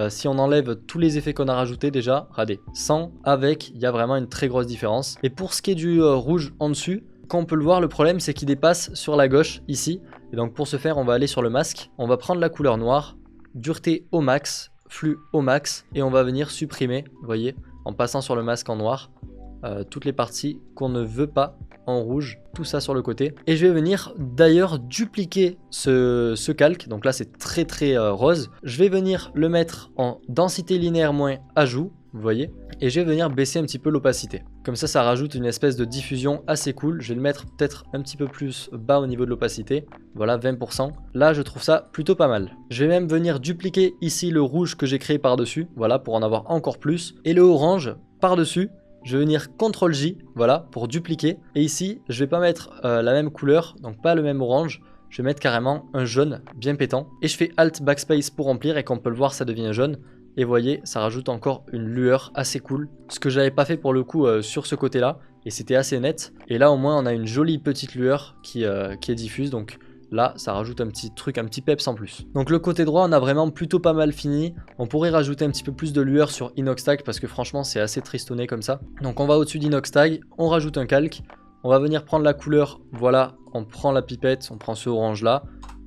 Si on enlève tous les effets qu'on a rajoutés déjà, regardez, sans, avec, il y a vraiment une très grosse différence. Et pour ce qui est du rouge en dessus, comme on peut le voir, le problème c'est qu'il dépasse sur la gauche ici. Et donc pour ce faire, on va aller sur le masque, on va prendre la couleur noire, dureté au max, flux au max, et on va venir supprimer, vous voyez, en passant sur le masque en noir, toutes les parties qu'on ne veut pas en rouge, tout ça sur le côté. Et je vais venir d'ailleurs dupliquer ce calque, donc là c'est très rose. Je vais venir le mettre en densité linéaire moins ajout, vous voyez, et je vais venir baisser un petit peu l'opacité. Comme ça rajoute une espèce de diffusion assez cool. Je vais le mettre peut-être un petit peu plus bas au niveau de l'opacité, voilà 20%. Là je trouve ça plutôt pas mal. Je vais même venir dupliquer ici le rouge que j'ai créé par-dessus, voilà, pour en avoir encore plus, et le orange par-dessus. Je vais venir CTRL-J, voilà, pour dupliquer. Et ici, je vais pas mettre la même couleur, donc pas le même orange. Je vais mettre carrément un jaune bien pétant. Et je fais Alt Backspace pour remplir et comme on peut le voir, ça devient jaune. Et vous voyez, ça rajoute encore une lueur assez cool. Ce que j'avais pas fait pour le coup sur ce côté-là. Et c'était assez net. Et là, au moins, on a une jolie petite lueur qui est diffuse. Donc là, ça rajoute un petit truc, un petit peps en plus. Donc le côté droit, on a vraiment plutôt pas mal fini. On pourrait rajouter un petit peu plus de lueur sur Inoxtag parce que franchement, c'est assez tristonné comme ça. Donc on va au-dessus d'Inoxtag, on rajoute un calque. On va venir prendre la couleur, voilà, on prend la pipette, on prend ce orange là.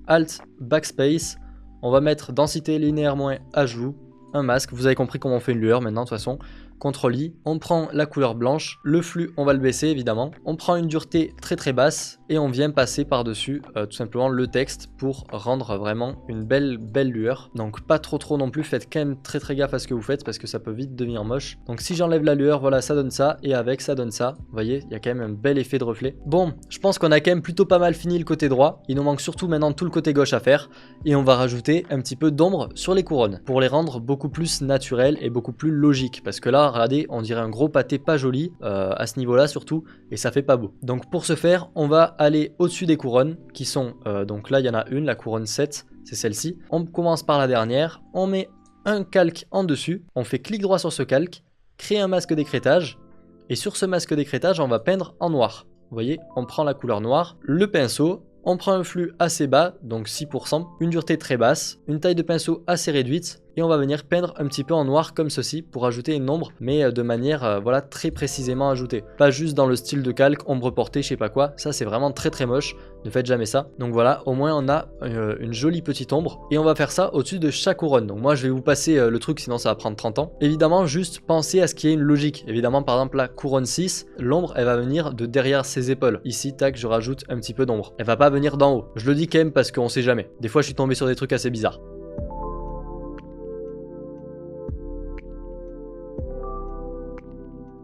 Alt, Backspace, on va mettre densité linéaire moins ajout, un masque. Vous avez compris comment on fait une lueur maintenant de toute façon. CTRL-I, on prend la couleur blanche, le flux on va le baisser évidemment, on prend une dureté très basse et on vient passer par dessus tout simplement le texte pour rendre vraiment une belle lueur. Donc pas trop non plus, faites quand même très gaffe à ce que vous faites parce que ça peut vite devenir moche. Donc si j'enlève la lueur, voilà, ça donne ça, et avec ça donne ça, vous voyez, il y a quand même un bel effet de reflet. Bon, je pense qu'on a quand même plutôt pas mal fini le côté droit, il nous manque surtout maintenant tout le côté gauche à faire et on va rajouter un petit peu d'ombre sur les couronnes pour les rendre beaucoup plus naturelles et beaucoup plus logiques parce que là, regardez, on dirait un gros pâté pas joli à ce niveau là surtout, et ça fait pas beau. Donc pour ce faire, on va aller au-dessus des couronnes qui sont, donc là il y en a une, la couronne 7, c'est celle-ci. On commence par la dernière, on met un calque en dessus, on fait clic droit sur ce calque, créer un masque d'écrêtage, et sur ce masque d'écrêtage on va peindre en noir. Vous voyez, on prend la couleur noire, le pinceau, on prend un flux assez bas, donc 6%, une dureté très basse, une taille de pinceau assez réduite, et on va venir peindre un petit peu en noir comme ceci pour ajouter une ombre, mais de manière voilà, très précisément ajoutée. Pas juste dans le style de calque, ombre portée, je sais pas quoi, ça c'est vraiment très moche, ne faites jamais ça. Donc voilà, au moins on a une jolie petite ombre, et on va faire ça au-dessus de chaque couronne. Donc moi je vais vous passer le truc, sinon ça va prendre 30 ans. Évidemment, juste pensez à ce qu'il y ait une logique. Évidemment, par exemple la couronne 6, l'ombre elle va venir de derrière ses épaules. Ici, tac, je rajoute un petit peu d'ombre. Elle va pas venir d'en haut. Je le dis quand même parce qu'on sait jamais. Des fois je suis tombé sur des trucs assez bizarres.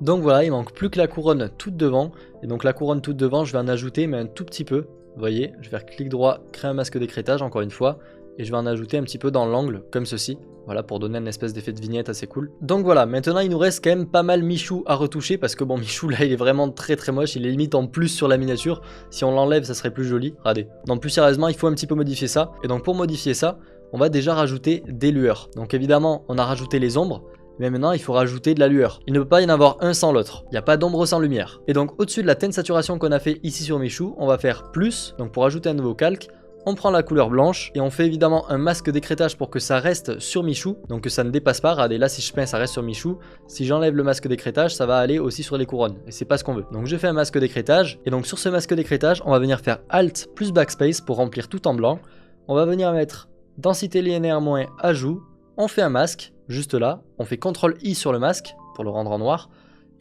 Donc voilà, il manque plus que la couronne toute devant. Et donc la couronne toute devant, je vais en ajouter, mais un tout petit peu. Vous voyez, je vais faire clic droit, créer un masque d'écrêtage, encore une fois. Et je vais en ajouter un petit peu dans l'angle, comme ceci. Voilà, pour donner une espèce d'effet de vignette assez cool. Donc voilà, maintenant il nous reste quand même pas mal Michou à retoucher. Parce que bon, Michou là, il est vraiment très moche. Il est limite en plus sur la miniature. Si on l'enlève, ça serait plus joli. Regardez. Donc plus sérieusement, il faut un petit peu modifier ça. Et donc pour modifier ça, on va déjà rajouter des lueurs. Donc évidemment, on a rajouté les ombres. Mais maintenant il faut rajouter de la lueur. Il ne peut pas y en avoir un sans l'autre. Il n'y a pas d'ombre sans lumière. Et donc au-dessus de la teinte saturation qu'on a fait ici sur Michou, on va faire plus. Donc pour ajouter un nouveau calque, on prend la couleur blanche et on fait évidemment un masque d'écrêtage pour que ça reste sur Michou. Donc que ça ne dépasse pas. Regardez là, si je peins ça reste sur Michou. Si j'enlève le masque d'écrêtage, ça va aller aussi sur les couronnes. Et c'est pas ce qu'on veut. Donc je fais un masque d'écrêtage. Et donc sur ce masque d'écrêtage, on va venir faire Alt plus Backspace pour remplir tout en blanc. On va venir mettre densité linéaire moins ajout. On fait un masque. Juste là, on fait CTRL-I sur le masque pour le rendre en noir.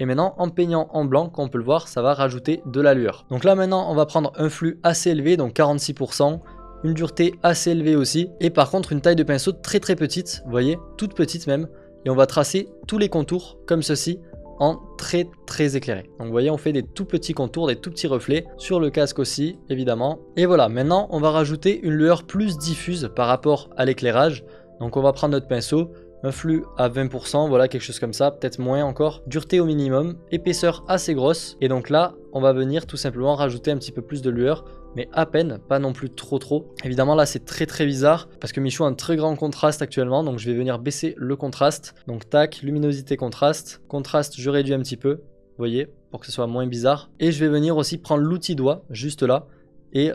Et maintenant, en peignant en blanc, comme on peut le voir, ça va rajouter de la lueur. Donc là maintenant, on va prendre un flux assez élevé, donc 46%, une dureté assez élevée aussi. Et par contre, une taille de pinceau très petite, vous voyez, toute petite même. Et on va tracer tous les contours comme ceci, en très éclairé. Donc vous voyez, on fait des tout petits contours, des tout petits reflets, sur le casque aussi, évidemment. Et voilà, maintenant, on va rajouter une lueur plus diffuse par rapport à l'éclairage. Donc on va prendre notre pinceau, un flux à 20%, voilà quelque chose comme ça, peut-être moins encore, dureté au minimum, épaisseur assez grosse, et donc là on va venir tout simplement rajouter un petit peu plus de lueur, mais à peine, pas non plus trop. Évidemment là c'est très bizarre, parce que Michou a un très grand contraste actuellement, donc je vais venir baisser le contraste, donc tac, luminosité contraste je réduis un petit peu, vous voyez, pour que ce soit moins bizarre, et je vais venir aussi prendre l'outil doigt, juste là, et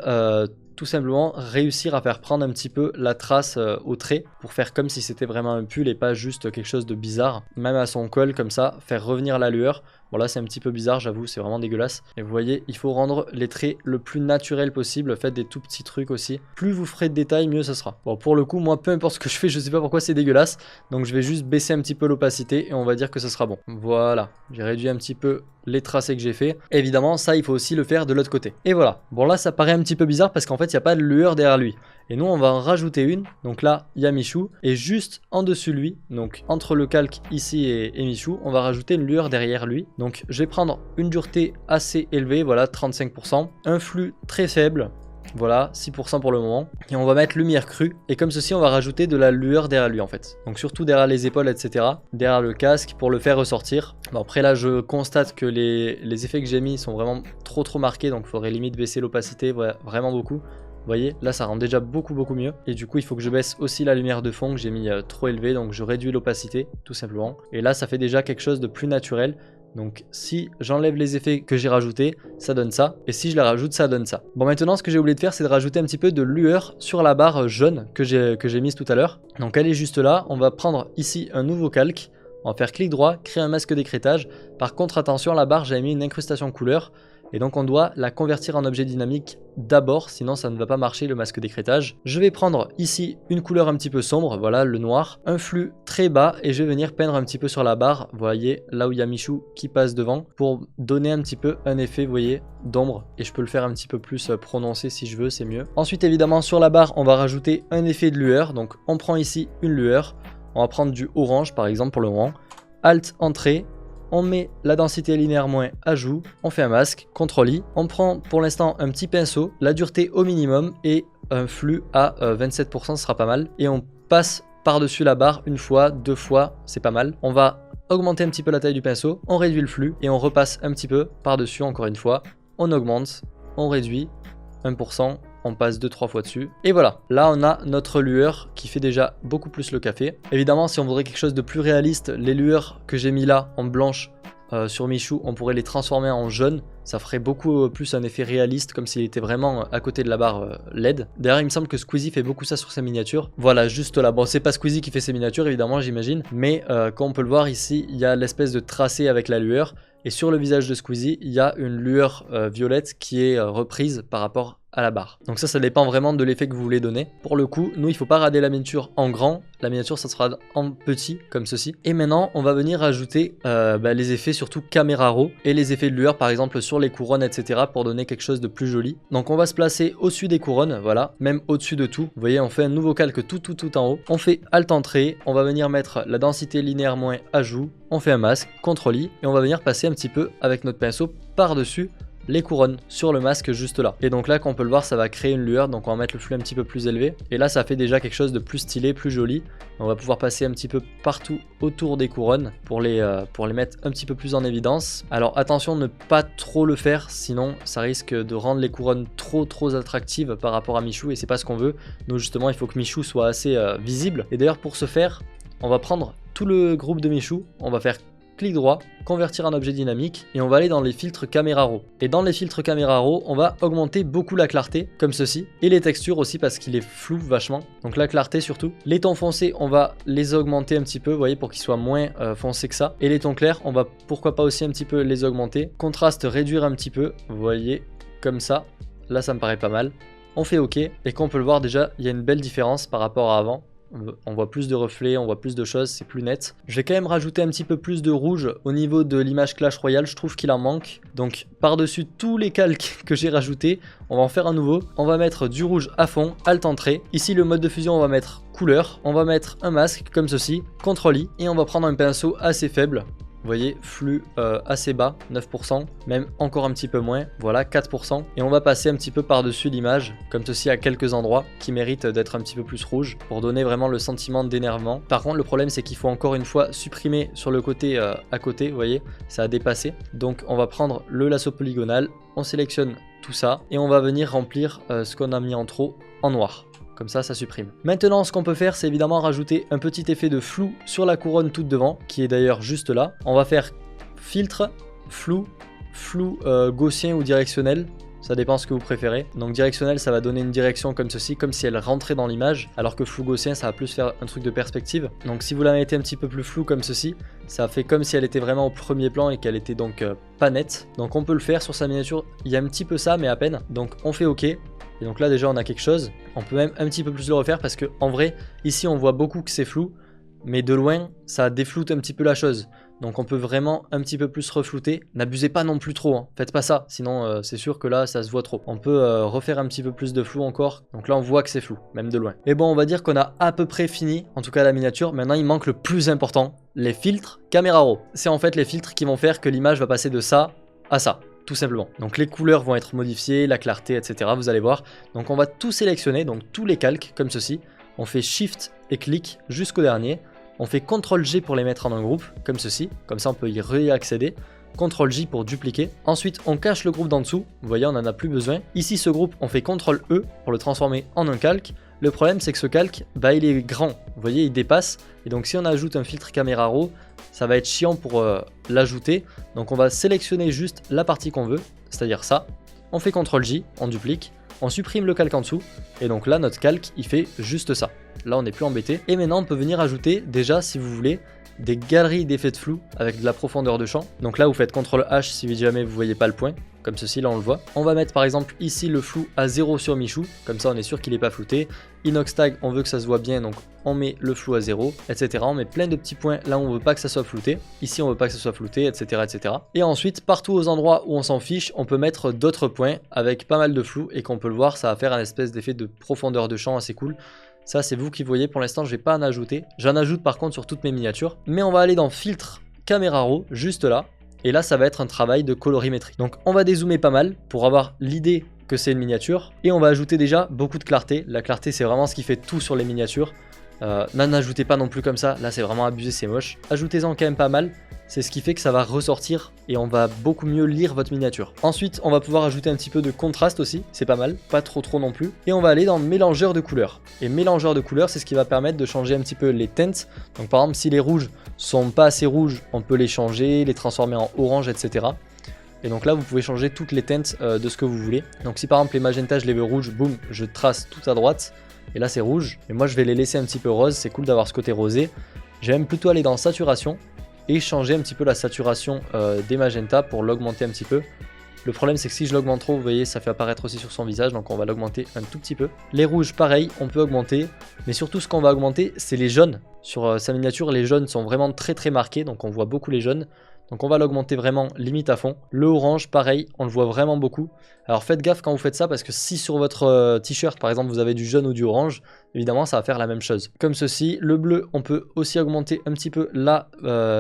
tout simplement réussir à faire prendre un petit peu la trace au trait pour faire comme si c'était vraiment un pull et pas juste quelque chose de bizarre. Même à son col comme ça, faire revenir la lueur. Bon là c'est un petit peu bizarre, j'avoue, c'est vraiment dégueulasse. Et vous voyez, il faut rendre les traits le plus naturel possible. Faites des tout petits trucs aussi. Plus vous ferez de détails, mieux ce sera. Bon, pour le coup, moi, peu importe ce que je fais, je sais pas pourquoi c'est dégueulasse. Donc je vais juste baisser un petit peu l'opacité et on va dire que ce sera bon. Voilà, j'ai réduit un petit peu les tracés que j'ai fait. Évidemment, ça, il faut aussi le faire de l'autre côté. Et voilà. Bon là, ça paraît un petit peu bizarre parce qu'en fait, il n'y a pas de lueur derrière lui. Et nous, on va en rajouter une. Donc là, il y a Michou. Et juste en dessus lui, donc entre le calque ici et Michou, on va rajouter une lueur derrière lui. Donc je vais prendre une dureté assez élevée, voilà, 35%. Un flux très faible. Voilà, 6% pour le moment. Et on va mettre lumière crue. Et comme ceci, on va rajouter de la lueur derrière lui en fait. Donc surtout derrière les épaules, etc. Derrière le casque pour le faire ressortir. Bon, après là, je constate que les effets que j'ai mis sont vraiment trop marqués. Donc il faudrait limite baisser l'opacité, vraiment beaucoup. Vous voyez, là ça rend déjà beaucoup mieux. Et du coup, il faut que je baisse aussi la lumière de fond que j'ai mis trop élevée. Donc je réduis l'opacité, tout simplement. Et là, ça fait déjà quelque chose de plus naturel. Donc si j'enlève les effets que j'ai rajoutés, ça donne ça. Et si je les rajoute, ça donne ça. Bon, maintenant ce que j'ai oublié de faire, c'est de rajouter un petit peu de lueur sur la barre jaune que j'ai mise tout à l'heure. Donc elle est juste là. On va prendre ici un nouveau calque. On va faire clic droit, créer un masque d'écrêtage. Par contre, attention, la barre, j'ai mis une incrustation couleur. Et donc on doit la convertir en objet dynamique d'abord, sinon ça ne va pas marcher le masque d'écrêtage. Je vais prendre ici une couleur un petit peu sombre, voilà le noir, un flux très bas et je vais venir peindre un petit peu sur la barre, vous voyez là où il y a Michou qui passe devant pour donner un petit peu un effet, vous voyez, d'ombre et je peux le faire un petit peu plus prononcé si je veux, c'est mieux. Ensuite évidemment sur la barre on va rajouter un effet de lueur, donc on prend ici une lueur, on va prendre du orange par exemple pour le moment, Alt Entrée. On met la densité linéaire moins ajout, on fait un masque, CTRL-I, on prend pour l'instant un petit pinceau, la dureté au minimum et un flux à 27%, ce sera pas mal. Et on passe par-dessus la barre une fois, deux fois, c'est pas mal. On va augmenter un petit peu la taille du pinceau, on réduit le flux et on repasse un petit peu par-dessus encore une fois. On augmente, on réduit 1%. On passe 2-3 fois dessus. Et voilà, là on a notre lueur qui fait déjà beaucoup plus le café. Évidemment, si on voudrait quelque chose de plus réaliste, les lueurs que j'ai mis là en blanche sur Michou, on pourrait les transformer en jaune. Ça ferait beaucoup plus un effet réaliste, comme s'il était vraiment à côté de la barre LED. D'ailleurs, il me semble que Squeezie fait beaucoup ça sur ses miniatures. Voilà, juste là. Bon, c'est pas Squeezie qui fait ses miniatures, évidemment, j'imagine. Mais comme on peut le voir ici, il y a l'espèce de tracé avec la lueur. Et sur le visage de Squeezie, il y a une lueur violette qui est reprise par rapport à la barre. Donc ça dépend vraiment de l'effet que vous voulez donner. Pour le coup, nous, il faut pas rader la miniature en grand. La miniature, ça sera en petit, comme ceci. Et maintenant, on va venir ajouter les effets, surtout caméra raw, et les effets de lueur, par exemple, sur les couronnes, etc., pour donner quelque chose de plus joli. Donc on va se placer au-dessus des couronnes, voilà, même au-dessus de tout. Vous voyez, on fait un nouveau calque tout en haut. On fait Alt Entrée, on va venir mettre la densité linéaire moins ajout. On fait un masque, CTRL-I, et on va venir passer un petit peu avec notre pinceau par-dessus les couronnes sur le masque juste là. Et donc là, comme on peut le voir, ça va créer une lueur, donc on va mettre le flux un petit peu plus élevé. Et là, ça fait déjà quelque chose de plus stylé, plus joli. On va pouvoir passer un petit peu partout autour des couronnes pour les mettre un petit peu plus en évidence. Alors attention, ne pas trop le faire, sinon ça risque de rendre les couronnes trop attractives par rapport à Michou et c'est pas ce qu'on veut. Donc justement, il faut que Michou soit assez visible. Et d'ailleurs, pour ce faire, on va prendre tout le groupe de Michou, on va faire clic droit, convertir en objet dynamique et on va aller dans les filtres caméra raw. Et dans les filtres caméra raw, on va augmenter beaucoup la clarté comme ceci et les textures aussi parce qu'il est flou vachement. Donc la clarté surtout. Les tons foncés, on va les augmenter un petit peu, vous voyez, pour qu'ils soient moins foncés que ça. Et les tons clairs, on va pourquoi pas aussi un petit peu les augmenter. Contraste réduire un petit peu, vous voyez, comme ça. Là, ça me paraît pas mal. On fait OK et comme on peut le voir déjà, il y a une belle différence par rapport à avant. On voit plus de reflets, on voit plus de choses, c'est plus net. Je vais quand même rajouter un petit peu plus de rouge au niveau de l'image Clash Royale, je trouve qu'il en manque. Donc par-dessus tous les calques que j'ai rajoutés, on va en faire un nouveau. On va mettre du rouge à fond, Alt Entrée. Ici le mode de fusion, on va mettre couleur. On va mettre un masque comme ceci, CTRL-I. Et on va prendre un pinceau assez faible. Vous voyez, flux assez bas, 9%, même encore un petit peu moins, voilà, 4%. Et on va passer un petit peu par-dessus l'image, comme ceci à quelques endroits qui méritent d'être un petit peu plus rouges pour donner vraiment le sentiment d'énervement. Par contre, le problème, c'est qu'il faut encore une fois supprimer sur le côté à côté, vous voyez, ça a dépassé. Donc on va prendre le lasso polygonal, on sélectionne tout ça et on va venir remplir ce qu'on a mis en trop en noir. Comme ça supprime. Maintenant, ce qu'on peut faire, c'est évidemment rajouter un petit effet de flou sur la couronne toute devant, qui est d'ailleurs juste là. On va faire filtre, flou, gaussien ou directionnel. Ça dépend ce que vous préférez. Donc directionnel, ça va donner une direction comme ceci, comme si elle rentrait dans l'image, alors que flou gaussien, ça va plus faire un truc de perspective. Donc si vous la mettez un petit peu plus flou comme ceci, ça fait comme si elle était vraiment au premier plan et qu'elle était donc pas nette. Donc on peut le faire sur sa miniature, il y a un petit peu ça, mais à peine. Donc on fait OK. Et donc là déjà on a quelque chose, on peut même un petit peu plus le refaire parce que en vrai ici on voit beaucoup que c'est flou, mais de loin ça défloute un petit peu la chose. Donc on peut vraiment un petit peu plus reflouter, n'abusez pas non plus trop, hein. Faites pas ça, sinon c'est sûr que là ça se voit trop. On peut refaire un petit peu plus de flou encore, donc là on voit que c'est flou, même de loin. Et bon on va dire qu'on a à peu près fini, en tout cas la miniature. Maintenant il manque le plus important, les filtres caméra raw. C'est en fait les filtres qui vont faire que l'image va passer de ça à ça. Tout simplement. Donc les couleurs vont être modifiées, la clarté, etc. Vous allez voir. Donc on va tout sélectionner, donc tous les calques comme ceci. On fait Shift et clic jusqu'au dernier. On fait CTRL G pour les mettre en un groupe, comme ceci. Comme ça on peut y réaccéder. CTRL J pour dupliquer. Ensuite on cache le groupe d'en dessous. Vous voyez on n'en a plus besoin. Ici ce groupe on fait CTRL E pour le transformer en un calque. Le problème c'est que ce calque, bah, il est grand. Vous voyez il dépasse. Et donc si on ajoute un filtre caméra raw, ça va être chiant pour l'ajouter. Donc on va sélectionner juste la partie qu'on veut, c'est-à-dire ça. On fait CTRL J, on duplique, on supprime le calque en dessous. Et donc là notre calque il fait juste ça. Là on n'est plus embêté. Et maintenant on peut venir ajouter déjà si vous voulez des galeries d'effets de flou avec de la profondeur de champ. Donc là vous faites CTRL H si jamais vous voyez pas le point. Comme ceci, là on le voit. On va mettre par exemple ici le flou à 0 sur Michou, comme ça on est sûr qu'il n'est pas flouté. Inox tag, on veut que ça se voit bien, donc on met le flou à 0, etc. On met plein de petits points là où on veut pas que ça soit flouté. Ici on veut pas que ça soit flouté, etc. etc. Et ensuite, partout aux endroits où on s'en fiche, on peut mettre d'autres points avec pas mal de flou et qu'on peut le voir, ça va faire un espèce d'effet de profondeur de champ assez cool. Ça c'est vous qui voyez, pour l'instant je vais pas en ajouter. J'en ajoute par contre sur toutes mes miniatures. Mais on va aller dans filtre caméra raw, juste là. Et là ça va être un travail de colorimétrie. Donc on va dézoomer pas mal pour avoir l'idée que c'est une miniature. Et on va ajouter déjà beaucoup de clarté. La clarté c'est vraiment ce qui fait tout sur les miniatures. N'en ajoutez pas non plus comme ça, là c'est vraiment abusé, c'est moche. Ajoutez-en quand même pas mal, c'est ce qui fait que ça va ressortir et on va beaucoup mieux lire votre miniature. Ensuite on va pouvoir ajouter un petit peu de contraste aussi, c'est pas mal, pas trop non plus. Et on va aller dans mélangeur de couleurs. Et mélangeur de couleurs c'est ce qui va permettre de changer un petit peu les teintes. Donc par exemple si les rouges sont pas assez rouges, on peut les changer, les transformer en orange, etc. Et donc là vous pouvez changer toutes les teintes de ce que vous voulez. Donc si par exemple les magentas je les veux rouges, boum, je trace tout à droite. Et là c'est rouge, et moi je vais les laisser un petit peu rose, c'est cool d'avoir ce côté rosé. J'aime plutôt aller dans saturation et changer un petit peu la saturation des magentas pour l'augmenter un petit peu. Le problème c'est que si je l'augmente trop, vous voyez, ça fait apparaître aussi sur son visage, donc on va l'augmenter un tout petit peu. Les rouges pareil, on peut augmenter, mais surtout ce qu'on va augmenter c'est les jaunes. Sur sa miniature, les jaunes sont vraiment très marqués, donc on voit beaucoup les jaunes. Donc on va l'augmenter vraiment limite à fond. Le orange, pareil, on le voit vraiment beaucoup. Alors faites gaffe quand vous faites ça parce que si sur votre t-shirt par exemple vous avez du jaune ou du orange, évidemment ça va faire la même chose. Comme ceci, le bleu, on peut aussi augmenter un petit peu la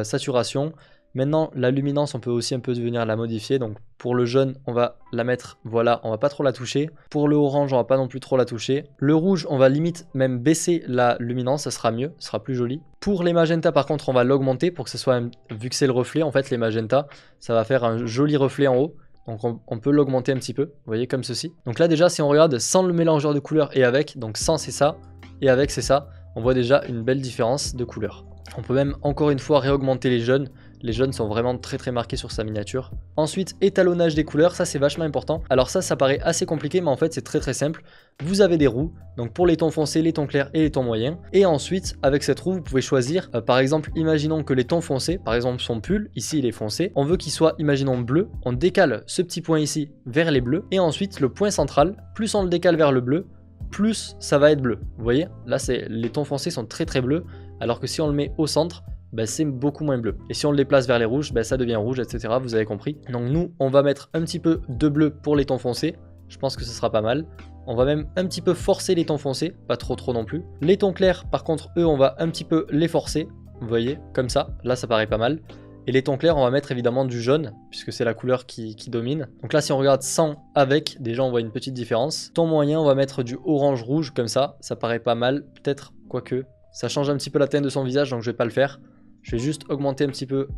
saturation. Maintenant la luminance on peut aussi un peu venir la modifier, donc pour le jaune on va la mettre, voilà, on va pas trop la toucher. Pour le orange on va pas non plus trop la toucher. Le rouge on va limite même baisser la luminance, ça sera mieux, ça sera plus joli. Pour les magentas par contre on va l'augmenter pour que ce soit, vu que c'est le reflet en fait les magentas, ça va faire un joli reflet en haut. Donc on peut l'augmenter un petit peu, vous voyez comme ceci. Donc là déjà si on regarde sans le mélangeur de couleurs et avec, donc sans c'est ça et avec c'est ça, on voit déjà une belle différence de couleur. On peut même encore une fois réaugmenter les jaunes. Les jaunes sont vraiment très marqués sur sa miniature. Ensuite, étalonnage des couleurs, ça c'est vachement important. Alors ça paraît assez compliqué, mais en fait c'est très simple. Vous avez des roues, donc pour les tons foncés, les tons clairs et les tons moyens. Et ensuite, avec cette roue, vous pouvez choisir, par exemple, imaginons que les tons foncés, par exemple son pull, ici il est foncé, on veut qu'il soit, imaginons, bleu. On décale ce petit point ici vers les bleus. Et ensuite, le point central, plus on le décale vers le bleu, plus ça va être bleu. Vous voyez, là les tons foncés sont très bleus, alors que si on le met au centre, bah, c'est beaucoup moins bleu. Et si on le déplace vers les rouges, bah, ça devient rouge, etc. Vous avez compris. Donc nous, on va mettre un petit peu de bleu pour les tons foncés. Je pense que ce sera pas mal. On va même un petit peu forcer les tons foncés, pas trop non plus. Les tons clairs, par contre, eux, on va un petit peu les forcer. Vous voyez, comme ça. Là, ça paraît pas mal. Et les tons clairs, on va mettre évidemment du jaune, puisque c'est la couleur qui domine. Donc là, si on regarde sans avec, déjà on voit une petite différence. Ton moyen, on va mettre du orange-rouge comme ça paraît pas mal. Peut-être, quoique, ça change un petit peu la teinte de son visage, donc je vais pas le faire. Je vais juste augmenter un petit peu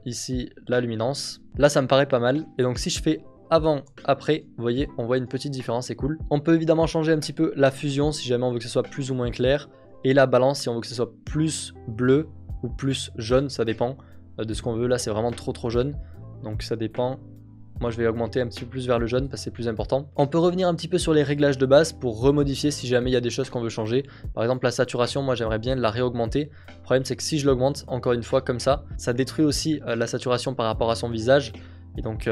ici la luminance. Là, ça me paraît pas mal. Et donc si je fais avant, après, vous voyez, on voit une petite différence, c'est cool. On peut évidemment changer un petit peu la fusion si jamais on veut que ce soit plus ou moins clair. Et la balance si on veut que ce soit plus bleu ou plus jaune, ça dépend de ce qu'on veut. Là, c'est vraiment trop jaune, donc ça dépend. Moi, je vais augmenter un petit peu plus vers le jaune parce que c'est plus important. On peut revenir un petit peu sur les réglages de base pour remodifier si jamais il y a des choses qu'on veut changer. Par exemple, la saturation, moi, j'aimerais bien la réaugmenter. Le problème, c'est que si je l'augmente, encore une fois, comme ça détruit aussi la saturation par rapport à son visage. Et donc,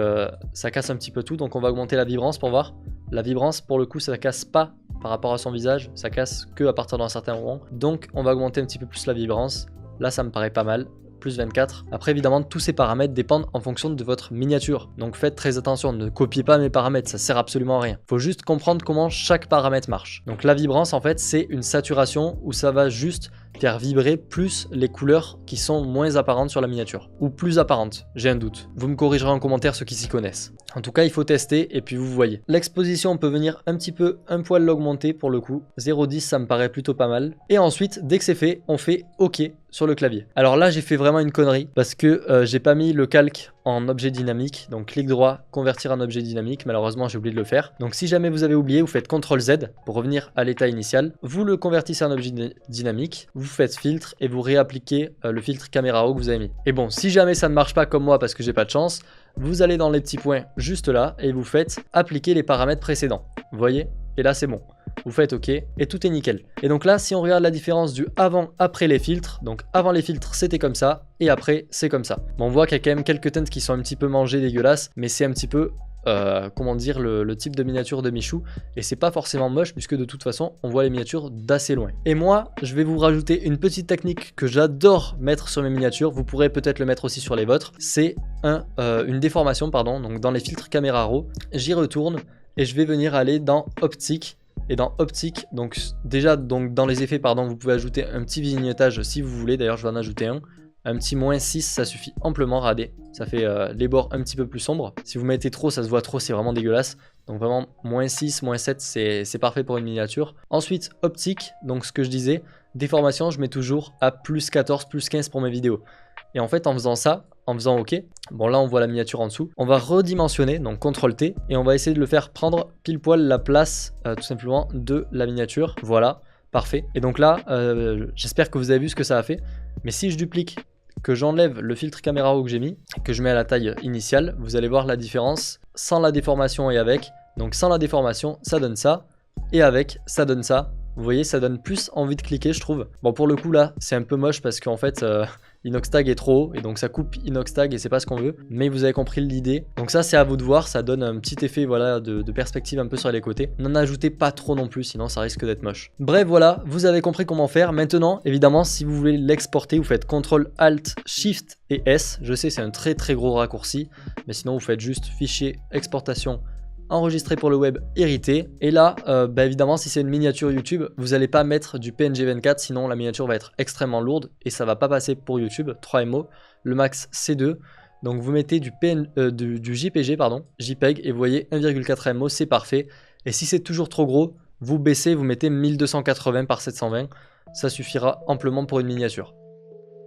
ça casse un petit peu tout. Donc, on va augmenter la vibrance pour voir. La vibrance, pour le coup, ça casse pas par rapport à son visage. Ça casse que à partir d'un certain moment. Donc, on va augmenter un petit peu plus la vibrance. Là, ça me paraît pas mal. Plus 24. Après, évidemment, tous ces paramètres dépendent en fonction de votre miniature. Donc faites très attention, ne copiez pas mes paramètres, ça sert absolument à rien. Faut juste comprendre comment chaque paramètre marche. Donc la vibrance, en fait, c'est une saturation où ça va juste faire vibrer plus les couleurs qui sont moins apparentes sur la miniature. Ou plus apparentes, j'ai un doute. Vous me corrigerez en commentaire ceux qui s'y connaissent. En tout cas, il faut tester et puis vous voyez. L'exposition, on peut venir un poil l'augmenter pour le coup. 0,10, ça me paraît plutôt pas mal. Et ensuite, dès que c'est fait, on fait OK sur le clavier. Alors là, j'ai fait vraiment une connerie parce que j'ai pas mis le calque en objet dynamique. Donc clic droit, convertir en objet dynamique. Malheureusement, j'ai oublié de le faire. Donc si jamais vous avez oublié, vous faites CTRL Z pour revenir à l'état initial. Vous le convertissez en objet dynamique. Vous faites filtre et vous réappliquez le filtre caméra raw que vous avez mis. Et bon, si jamais ça ne marche pas comme moi parce que j'ai pas de chance, vous allez dans les petits points juste là et vous faites appliquer les paramètres précédents. Vous voyez? Et là, c'est bon. Vous faites OK et tout est nickel. Et donc là, si on regarde la différence du avant-après les filtres, donc avant les filtres, c'était comme ça et après, c'est comme ça. Bon, on voit qu'il y a quand même quelques teintes qui sont un petit peu mangées, dégueulasses, mais c'est un petit peu, comment dire, le type de miniature de Michou. Et c'est pas forcément moche puisque de toute façon, on voit les miniatures d'assez loin. Et moi, je vais vous rajouter une petite technique que j'adore mettre sur mes miniatures. Vous pourrez peut-être le mettre aussi sur les vôtres. C'est une déformation, pardon. Donc dans les filtres caméra raw, j'y retourne et je vais venir aller dans optique. Et dans optique, donc déjà dans les effets, pardon, vous pouvez ajouter un petit vignettage si vous voulez. D'ailleurs, je vais en ajouter un. Un petit -6, ça suffit amplement. Regardez, ça fait les bords un petit peu plus sombres. Si vous mettez trop, ça se voit trop, c'est vraiment dégueulasse. Donc vraiment, -6, -7, c'est parfait pour une miniature. Ensuite, optique, donc ce que je disais, déformation, je mets toujours à +14, +15 pour mes vidéos. Et en fait, en faisant ça, en faisant OK, bon là on voit la miniature en dessous, on va redimensionner, donc CTRL T, et on va essayer de le faire prendre pile poil la place tout simplement de la miniature. Voilà, parfait. Et donc là, j'espère que vous avez vu ce que ça a fait, mais si je duplique, que j'enlève le filtre caméra raw que j'ai mis, que je mets à la taille initiale, vous allez voir la différence sans la déformation et avec. Donc sans la déformation, ça donne ça, et avec, ça donne ça. Vous voyez, ça donne plus envie de cliquer, je trouve. Bon, pour le coup, là, c'est un peu moche parce qu'en fait, Inoxtag est trop haut et donc ça coupe Inoxtag et c'est pas ce qu'on veut. Mais vous avez compris l'idée. Donc ça, c'est à vous de voir. Ça donne un petit effet, voilà, de perspective un peu sur les côtés. N'en ajoutez pas trop non plus, sinon ça risque d'être moche. Bref, voilà, vous avez compris comment faire. Maintenant, évidemment, si vous voulez l'exporter, vous faites CTRL, ALT, SHIFT et S. Je sais, c'est un très gros raccourci. Mais sinon, vous faites juste fichier, exportation, enregistré pour le web, hérité. Et là, évidemment, si c'est une miniature YouTube, vous n'allez pas mettre du PNG 24, sinon la miniature va être extrêmement lourde et ça va pas passer pour YouTube. 3 MO, le max c'est 2. Donc vous mettez du JPG, pardon, JPEG, et vous voyez 1,4 MO, c'est parfait. Et si c'est toujours trop gros, vous baissez, vous mettez 1280 par 720. Ça suffira amplement pour une miniature.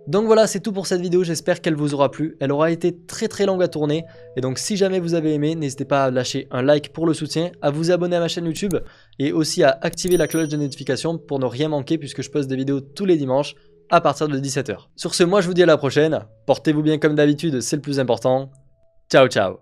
Donc voilà, c'est tout pour cette vidéo, j'espère qu'elle vous aura plu. Elle aura été très longue à tourner. Et donc si jamais vous avez aimé, n'hésitez pas à lâcher un like pour le soutien, à vous abonner à ma chaîne YouTube et aussi à activer la cloche de notification pour ne rien manquer puisque je poste des vidéos tous les dimanches à partir de 17 h. Sur ce, moi je vous dis à la prochaine. Portez-vous bien comme d'habitude, c'est le plus important. Ciao ciao.